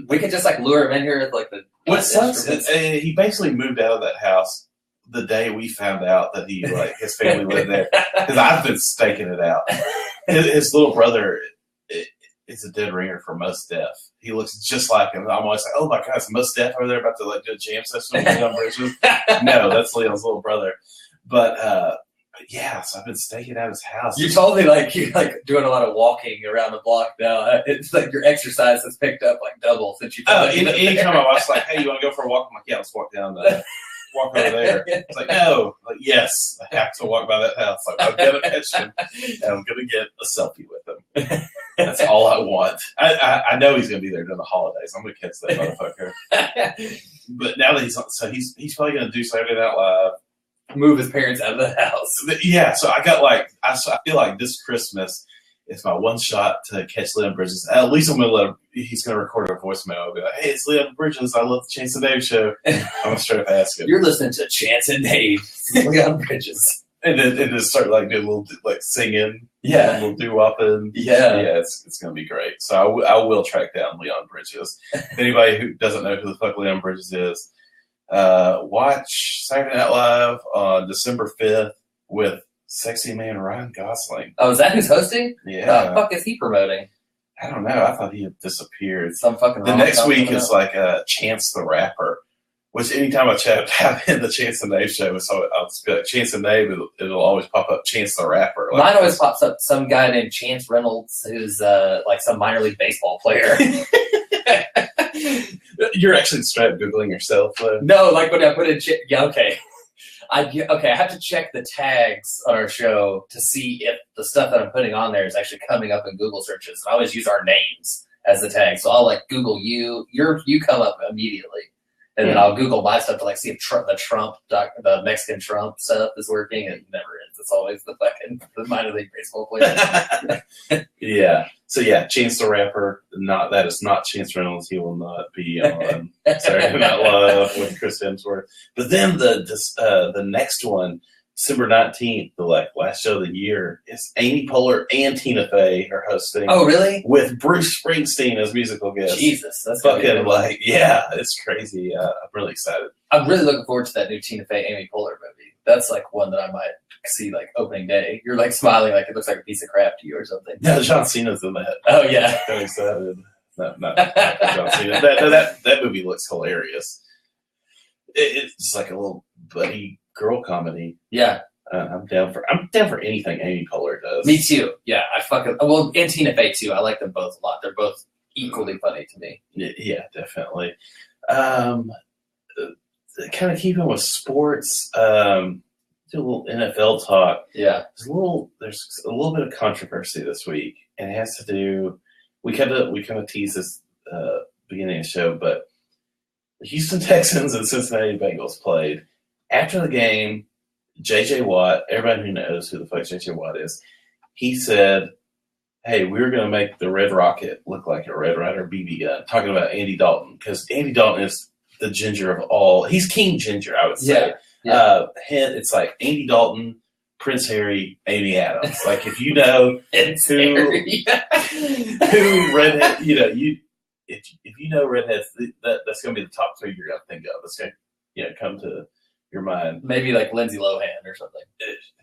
we could just like lure him in here with like the. What sucks? He basically moved out of that house the day we found out that his family lived there, because I've been staking it out. His little brother is a dead ringer for Mos Def. He looks just like him. I'm always like, oh my God, is Mos Def over there about to like do a jam session with Leon Bridges? No, that's Leon's little brother. But yeah, so I've been staking out his house. You told me like you're like doing a lot of walking around the block now. It's like your exercise has picked up like double since you. Anytime I was like, hey, you want to go for a walk? I'm like, yeah, let's walk down walk over there. It's like, no, like, yes, I have to walk by that house. Like, I'm gonna catch him, and I'm gonna get a selfie with him. That's all I want. I know he's gonna be there during the holidays. I'm gonna catch that motherfucker. But now that he's probably gonna do Saturday Night Live, move his parents out of the house. Yeah, so I feel like this Christmas is my one shot to catch Leon Bridges. At least I'm gonna he's gonna record a voicemail. I'll be like, hey, it's Leon Bridges. I love the Chance and Nabe show. I'm gonna straight up ask him. You're listening to Chance and Nabe. Leon Bridges. And just start like doing a little like singing. Yeah. A little doo-wopping. Yeah. Yeah, it's gonna be great. So I will track down Leon Bridges. Anybody who doesn't know who the fuck Leon Bridges is, watch Saturday Night Live on December 5th with sexy man Ryan Gosling. Oh, is that who's hosting? Yeah. The fuck is he promoting? I don't know. I thought he had disappeared. Some fucking. The next week is like Chance the Rapper, which anytime I tap in the Chance and Nabe show, so I'll just be like Chance and Nabe, it'll always pop up Chance the Rapper. Like, mine always pops up some guy named Chance Reynolds who's like some minor league baseball player. You're actually straight up Googling yourself, though? No, like when I put in, okay. I have to check the tags on our show to see if the stuff that I'm putting on there is actually coming up in Google searches. I always use our names as the tag. So I'll like Google you, you come up immediately. And then I'll Google my stuff to like see if the Mexican Trump stuff is working, and it never is. It's always the minor league baseball player. Yeah. So yeah, Chance the Rapper. That is not Chance Reynolds. He will not be on Saturday Night Live with Chris Hemsworth. But then the next one, December 19th, the last show of the year, is Amy Poehler and Tina Fey are hosting. Oh, really? With Bruce Springsteen as musical guest. Jesus, that's fucking it's crazy. I'm really excited. I'm really looking forward to that new Tina Fey, Amy Poehler movie. That's like one that I might see like opening day. You're like smiling like it looks like a piece of crap to you or something. Yeah, John Cena's in that. Oh yeah, I'm excited. Not John Cena. That movie looks hilarious. It's like a little buddy girl comedy. Yeah. I'm down for anything Amy Poehler does. Me too. Yeah, and Tina Fey too. I like them both a lot. They're both equally funny to me. Yeah, definitely. Kind of keeping with sports. Do a little NFL talk. Yeah. There's a little bit of controversy this week, and it has to do. We kind of teased this beginning of the show, but the Houston Texans and Cincinnati Bengals played. After the game, J.J. Watt, everybody who knows who the fuck J.J. Watt is, he said, hey, we're going to make the Red Rocket look like a Red Ryder BB gun, talking about Andy Dalton, because Andy Dalton is the ginger of all. He's King Ginger, I would say. Yeah. It's like Andy Dalton, Prince Harry, Amy Adams. Like, if you know who redhead, if you know redheads, that's going to be the top three you're going to think of. That's going to come to your mind. Maybe like Lindsay Lohan or something.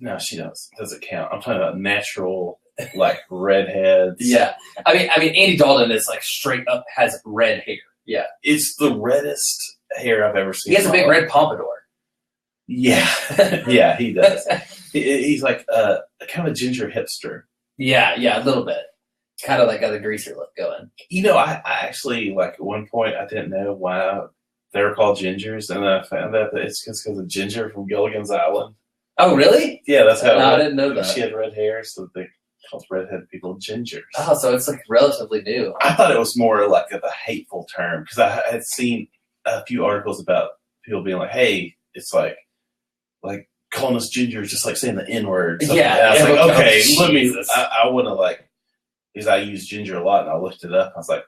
No, she doesn't count. I'm talking about natural, like redheads. Yeah, I mean, Andy Dalton is like straight up has red hair. Yeah, it's the reddest hair I've ever seen. He has a big red pompadour. Yeah, yeah, he does. He's like a kind of ginger hipster. Yeah, a little bit. Kind of like got the greaser look going. I actually like at one point I didn't know why they were called gingers, and then I found out that it's because of Ginger from Gilligan's Island. Oh, really? Yeah, that's how. I didn't know that. She had red hair, so they called redhead people gingers. Oh, so it's like relatively new. I thought it was more like of a hateful term because I had seen a few articles about people being like, "Hey, it's like calling us gingers, just like saying the N word." Yeah, and I was like, okay, let me. Jesus. I want to like. Because I use ginger a lot, and I looked it up. I was like,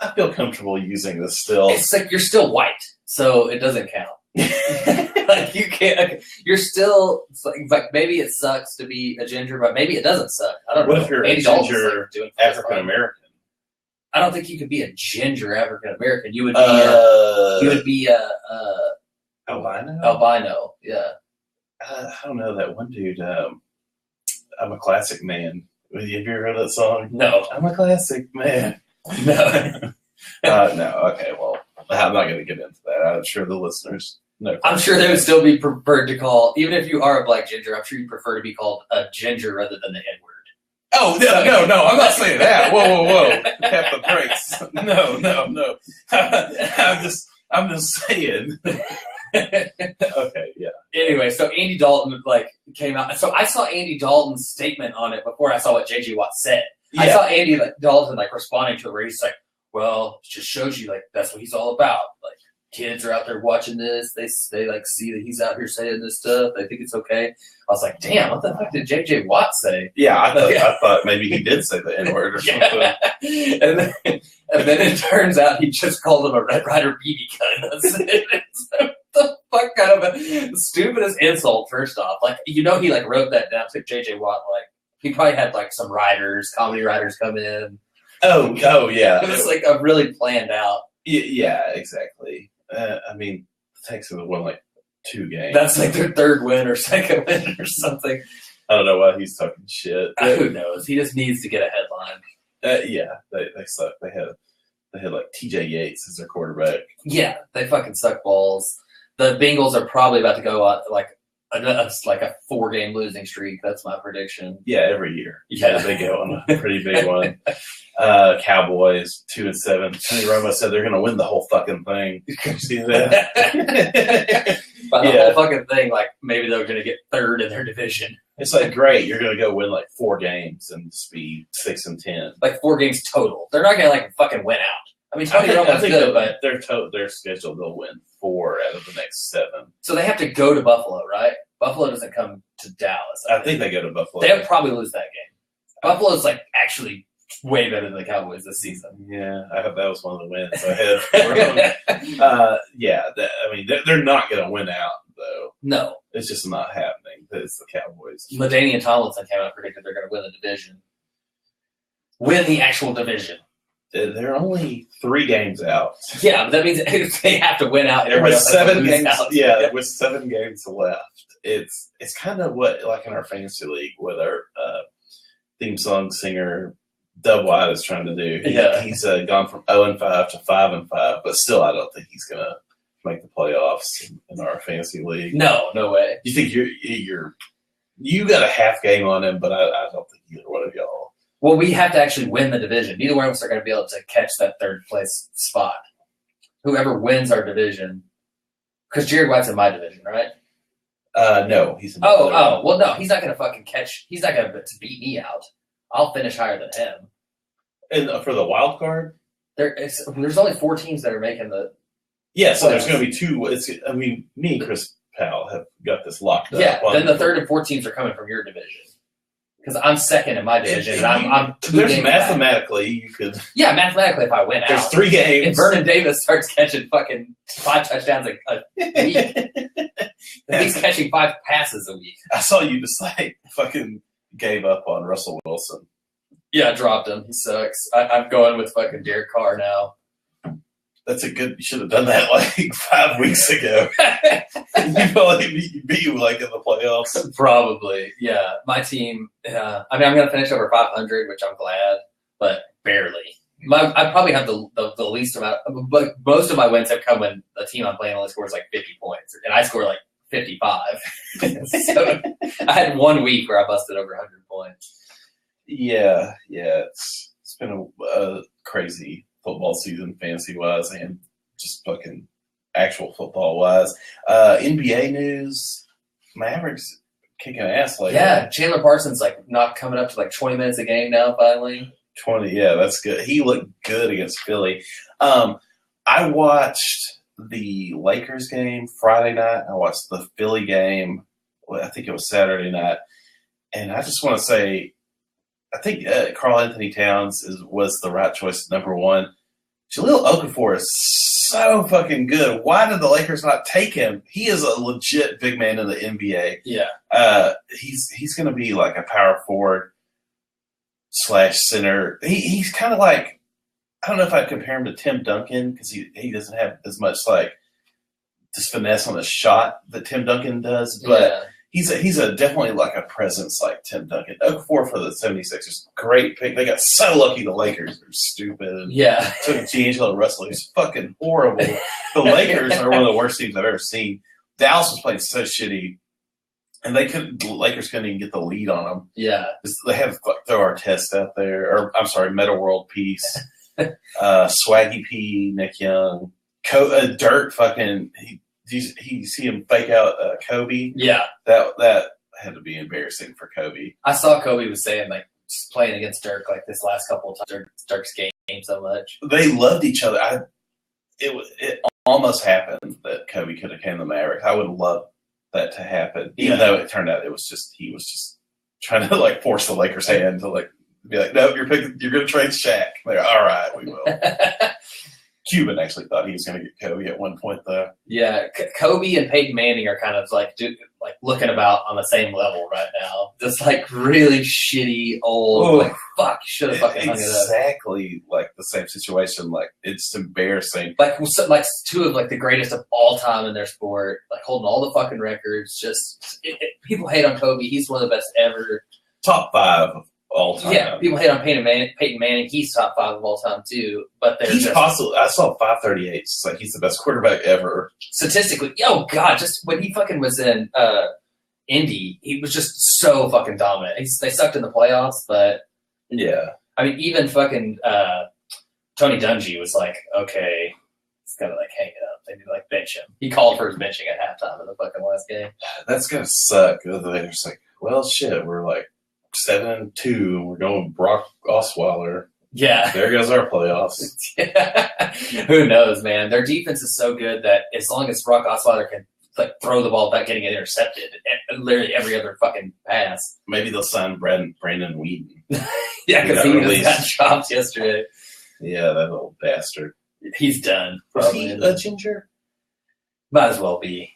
I feel comfortable using this still. It's like you're still white, so it doesn't count. Like you can't. You're still. It's like maybe it sucks to be a ginger, but maybe it doesn't suck. I don't know. What if you're Andy a ginger doing African American? I don't think you could be a ginger African American. You would be albino. Albino, yeah. I don't know that one dude. I'm a classic man. Have you ever heard that song? No. I'm a classic man. No. No. Okay. Well, I'm not going to get into that. I'm sure the listeners know. I'm sure they would still be preferred to call, even if you are a black ginger, I'm sure you prefer to be called a ginger rather than the N-word. Oh, no. I'm not saying that. Whoa. Tap the brakes. No. I'm just saying. Okay, yeah. Anyway, so Andy Dalton came out. So I saw Andy Dalton's statement on it before I saw what J.J. Watt said. Yeah. I saw Andy Dalton responding to it where he's like, well, it just shows you that's what he's all about. Like kids are out there watching this. They see that he's out here saying this stuff. They think it's okay. I was like, damn, what the fuck did J.J. Watt say? Yeah, I thought maybe he did say the N-word or something. And then it turns out he just called him a Red Ryder BB gun. That's it. The fuck kind of a stupidest insult, first off. He wrote that down to J.J. Watt. He probably had some comedy writers come in. Oh yeah. It was a really planned out. Yeah, exactly. I mean, the Texans won 2 games. That's their third win or second win or something. I don't know why he's talking shit. Who knows? He just needs to get a headline. Yeah, they suck. They had T.J. Yates as their quarterback. Yeah, they fucking suck balls. The Bengals are probably about to go on That's like a 4-game losing streak. That's my prediction. Yeah, every year. Yeah. They go on a pretty big one. Cowboys 2-7. Tony Romo said they're going to win the whole fucking thing. Did you see that? But the whole fucking thing, like maybe they're going to get third in their division. It's like, great, you're going to go win like 4 games and just be 6-10. Like 4 games total. They're not going to like fucking win out. I mean, Tony Romo's good, but their schedule, they'll win 4 out of the next 7. So they have to go to Buffalo, right? Buffalo doesn't come to Dallas. I think they go to Buffalo. They'll probably lose that game. Buffalo's like actually way better than the Cowboys this season. Yeah, I hope that was one of the wins I had. I mean, they're not going to win out, though. No. It's just not happening. It's the Cowboys. LaDainian Tomlinson came out and predicted they're going to win the division. Win the actual division. They're only 3 games out. Yeah, but that means they have to win out. With 7 games, out. with 7 games left. It's kind of what, like in our fantasy league, what our theme song singer Dub White is trying to do. He's gone from 0-5 to 5-5, but still, I don't think he's going to make the playoffs in our fantasy league. No way. You think you got a half game on him, but I don't think either one of y'all. Well, we have to actually win the division. Neither one of us are going to be able to catch that 3rd place spot. Whoever wins our division, because Jared White's in my division, right? No, he's in well, no, he's not going to fucking catch. He's not going to beat me out. I'll finish higher than him. And for the wild card, there's only 4 teams that are making the. Yeah, so there's going to be 2. Me and Chris Powell have got this locked up. Yeah, then the 3rd and 4th teams are coming from your division. Because I'm 2nd in my division, and I'm 2 there's games mathematically back. You could. Yeah, mathematically, if I win there's out. 3 games. If Vernon Davis starts catching fucking 5 touchdowns a week, then he's catching 5 passes a week. I saw you just like fucking gave up on Russell Wilson. Yeah, I dropped him. He sucks. I'm going with fucking Derek Carr now. That's a good. You should have done that like 5 weeks ago. You probably beat you like in the playoffs. Probably, yeah. My team. I mean, I'm going to finish over 500, which I'm glad, but barely. I probably have the least amount, but most of my wins have come when the team I'm playing only scores like 50 points, and I score like 55. So I had 1 week where I busted over 100 points. Yeah. It's been a crazy football season, fantasy-wise, and just fucking actual football-wise. NBA news, Mavericks kicking ass lately. Yeah, Chandler Parsons like not coming up to like 20 minutes a game now, finally. 20, yeah, that's good. He looked good against Philly. I watched the Lakers game Friday night. I watched the Philly game, I think it was Saturday night. And I just want to say, I think Karl Anthony Towns was the right choice, number 1. Jahlil Okafor is so fucking good. Why did the Lakers not take him? He is a legit big man in the NBA. Yeah. He's going to be like a power forward / center. He's kind of like, I don't know if I'd compare him to Tim Duncan because he doesn't have as much like this finesse on the shot that Tim Duncan does, but he's a definitely like a presence like Tim Duncan. Okafor for the 76ers, great pick. They got so lucky the Lakers are stupid. Yeah. Took D'Angelo Russell, who's fucking horrible. The Lakers are one of the worst teams I've ever seen. Dallas was playing so shitty, and the Lakers couldn't even get the lead on them. Yeah. They have Throw Artest out there, or I'm sorry, Meta World Peace, Swaggy P, Nick Young, Dirk fucking you see him fake out Kobe? Yeah. That had to be embarrassing for Kobe. I saw Kobe was saying, like, just playing against Dirk, like, this last couple of times, Dirk's game so much. They loved each other. It almost happened that Kobe could have came to the Mavericks. I would love that to happen, even though it turned out he was just trying to, like, force the Lakers' hand to, like, be like, no, you're going to trade Shaq. They're all right, we will. Cuban actually thought he was going to get Kobe at one point, though. Yeah, Kobe and Peyton Manning are kind of like looking about on the same level right now. Just like really shitty old. Like, fuck, you should have fucking hung it up. Exactly, like the same situation. Like it's embarrassing. Like two of like the greatest of all time in their sport, like holding all the fucking records. Just people hate on Kobe. He's one of the best ever. Top 5 of all time. Yeah, people hate on Peyton Manning. He's top 5 of all time too. But he's possible. I saw 538. It's like he's the best quarterback ever. Statistically, oh god, just when he fucking was in Indy, he was just so fucking dominant. They sucked in the playoffs, but yeah. I mean, even fucking Tony Dungy was like, okay, he's gotta like hang it up. They need to like bench him. He called for his benching at halftime of the fucking last game. That's gonna suck. They're just like, well, shit, we're like 7-2. We're going Brock Osweiler. Yeah. There goes our playoffs. Who knows, man? Their defense is so good that as long as Brock Osweiler can like throw the ball without getting it intercepted, literally every other fucking pass. Maybe they'll sign Brandon Whedon. Yeah, because he got chopped yesterday. Yeah, that little bastard. He's done. Was he a ginger? Might as well be.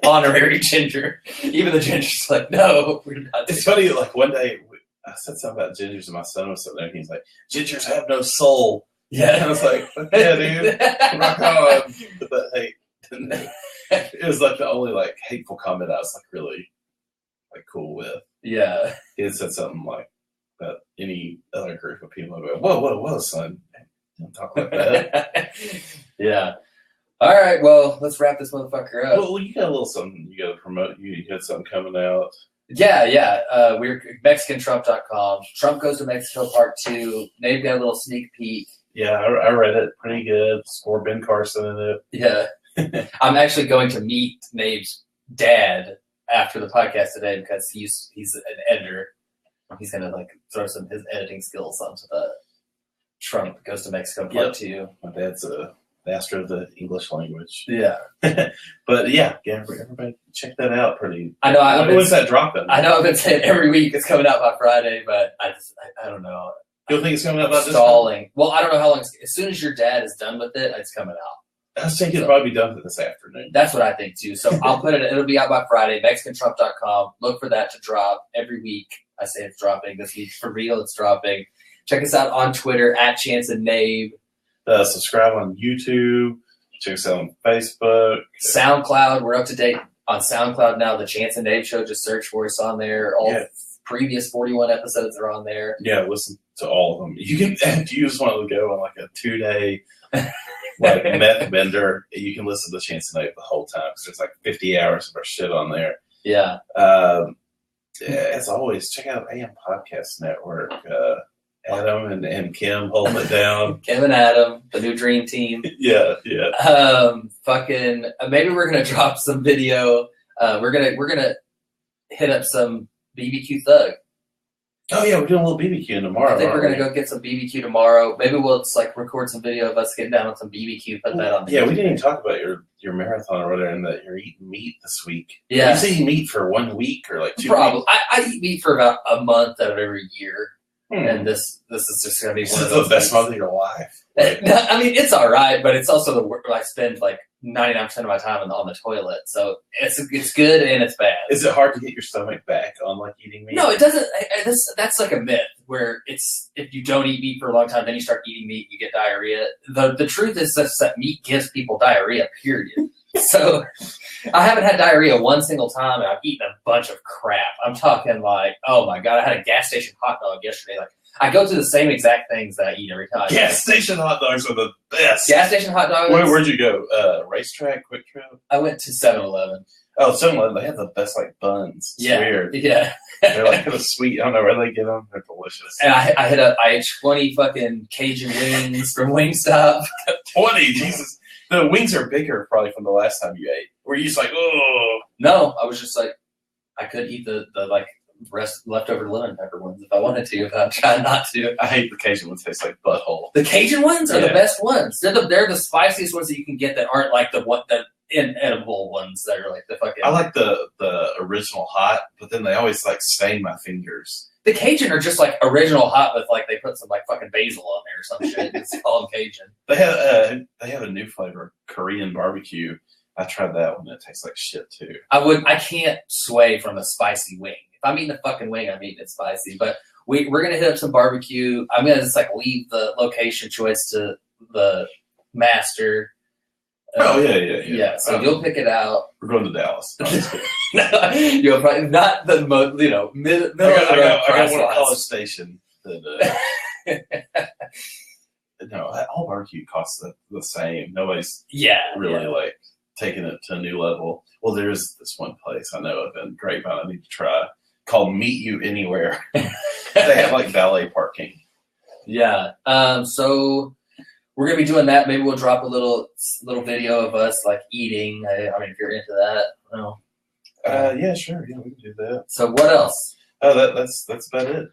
Honorary ginger. Even the ginger's like, no, we're not. It's funny, like one day I said something about gingers and my son was sitting there and he's like, gingers have no soul. Yeah. And I was like, yeah, dude, rock on. But hey, it was like the only like hateful comment I was like really like cool with. Yeah. He had said something like about any other group of people. I'd be like, whoa, son. Don't talk like that. Yeah. All right, well, let's wrap this motherfucker up. Well, you got a little something you got to promote. You got something coming out. Yeah. We're MexicanTrump.com. Trump Goes to Mexico Part 2. Nabe got a little sneak peek. Yeah, I read it. Pretty good. Score Ben Carson in it. Yeah. I'm actually going to meet Nabe's dad after the podcast today because he's an editor. He's going to like throw his editing skills onto the Trump Goes to Mexico Part 2. My dad's a master of the English language. Yeah. But yeah, everybody check that out. I know. When's that dropping? I know I've been saying every week it's coming out by Friday, but I don't know. You don't think it's coming out by this stalling? Well, I don't know how long. As soon as your dad is done with it, it's coming out. I was thinking it'll probably be done this afternoon. That's what I think too. So I'll put it. It'll be out by Friday. MexicanTrump.com. Look for that to drop every week. I say it's dropping this week for real. It's dropping. Check us out on Twitter at Chance and Nabe. Subscribe on YouTube. Check us out on Facebook. SoundCloud. We're up to date on SoundCloud now. The Chance and Nabe Show. Just search for us on there. All previous 41 episodes are on there. Yeah, listen to all of them. You can, if you just want to go on like a 2-day like meth bender, you can listen to Chance and Nabe the whole time. So there's like 50 hours of our shit on there. Yeah. As always, check out AM Podcast Network. Adam and Kim holding it down. Kim and Adam, the new dream team. Yeah. Maybe we're gonna drop some video. We're gonna hit up some BBQ Thug. Oh yeah, we're doing a little BBQ tomorrow. I think we're gonna go get some BBQ tomorrow. Maybe we'll just like record some video of us getting down on some BBQ. Put that on. Yeah, we didn't even talk about your marathon or whatever, and that you're eating meat this week. Yeah, you say you meet for 1 week or like 2 Probably. weeks? I eat meat for about a month out of every year. And this is just going to be one of those the best month of your life. I mean, it's all right, but it's also the work I spend like 99% of my time on the toilet. So it's good and it's bad. Is it hard to get your stomach back on like eating meat? No, it doesn't. That's like a myth where it's if you don't eat meat for a long time, then you start eating meat, you get diarrhea. The truth is that meat gives people diarrhea, period. So I haven't had diarrhea one single time, and I've eaten a bunch of crap. I'm talking like, oh my God, I had a gas station hot dog yesterday. Like, I go through the same exact things that I eat every time. Gas station hot dogs are the best. Gas station hot dogs? Where'd you go? Racetrack, Quick Trip? I went to 7-Eleven. Oh, 7-Eleven, they have the best like buns. It's weird. Yeah. They're like kind of sweet. I don't know where they get them. They're delicious. And I ate 20 fucking Cajun wings from Wingstop. 20? Jesus. The wings are bigger probably from the last time you ate. Were you just like, oh? No, I was just like, I could eat the like leftover lemon pepper ones if I wanted to, but I'm trying not to. I hate the Cajun ones. Taste like butthole. The Cajun ones are the best ones. They're the spiciest ones that you can get that aren't like the inedible ones that are like the fucking. I like the original hot, but then they always like stain my fingers. The Cajun are just like original hot with like they put some like fucking basil on there or some shit. It's called Cajun. They have a new flavor, Korean barbecue. I tried that one. It tastes like shit too. I can't sway from a spicy wing. If I'm eating a fucking wing, I'm eating it spicy. But we're gonna hit up some barbecue. I'm gonna just like leave the location choice to the master. Yeah. So you'll pick it out. We're going to Dallas. No, you'll probably not the most, middle. I got one at College Station. No, all barbecue costs the same. Nobody's really like taking it to a new level. Well, there's this one place I know of in Grapevine I need to try called Meet You Anywhere. They have like valet parking. Yeah. So we're gonna be doing that. Maybe we'll drop a little video of us like eating. I mean, if you're into that, no. Yeah, sure. Yeah, we can do that. So what else? Oh, that's about it.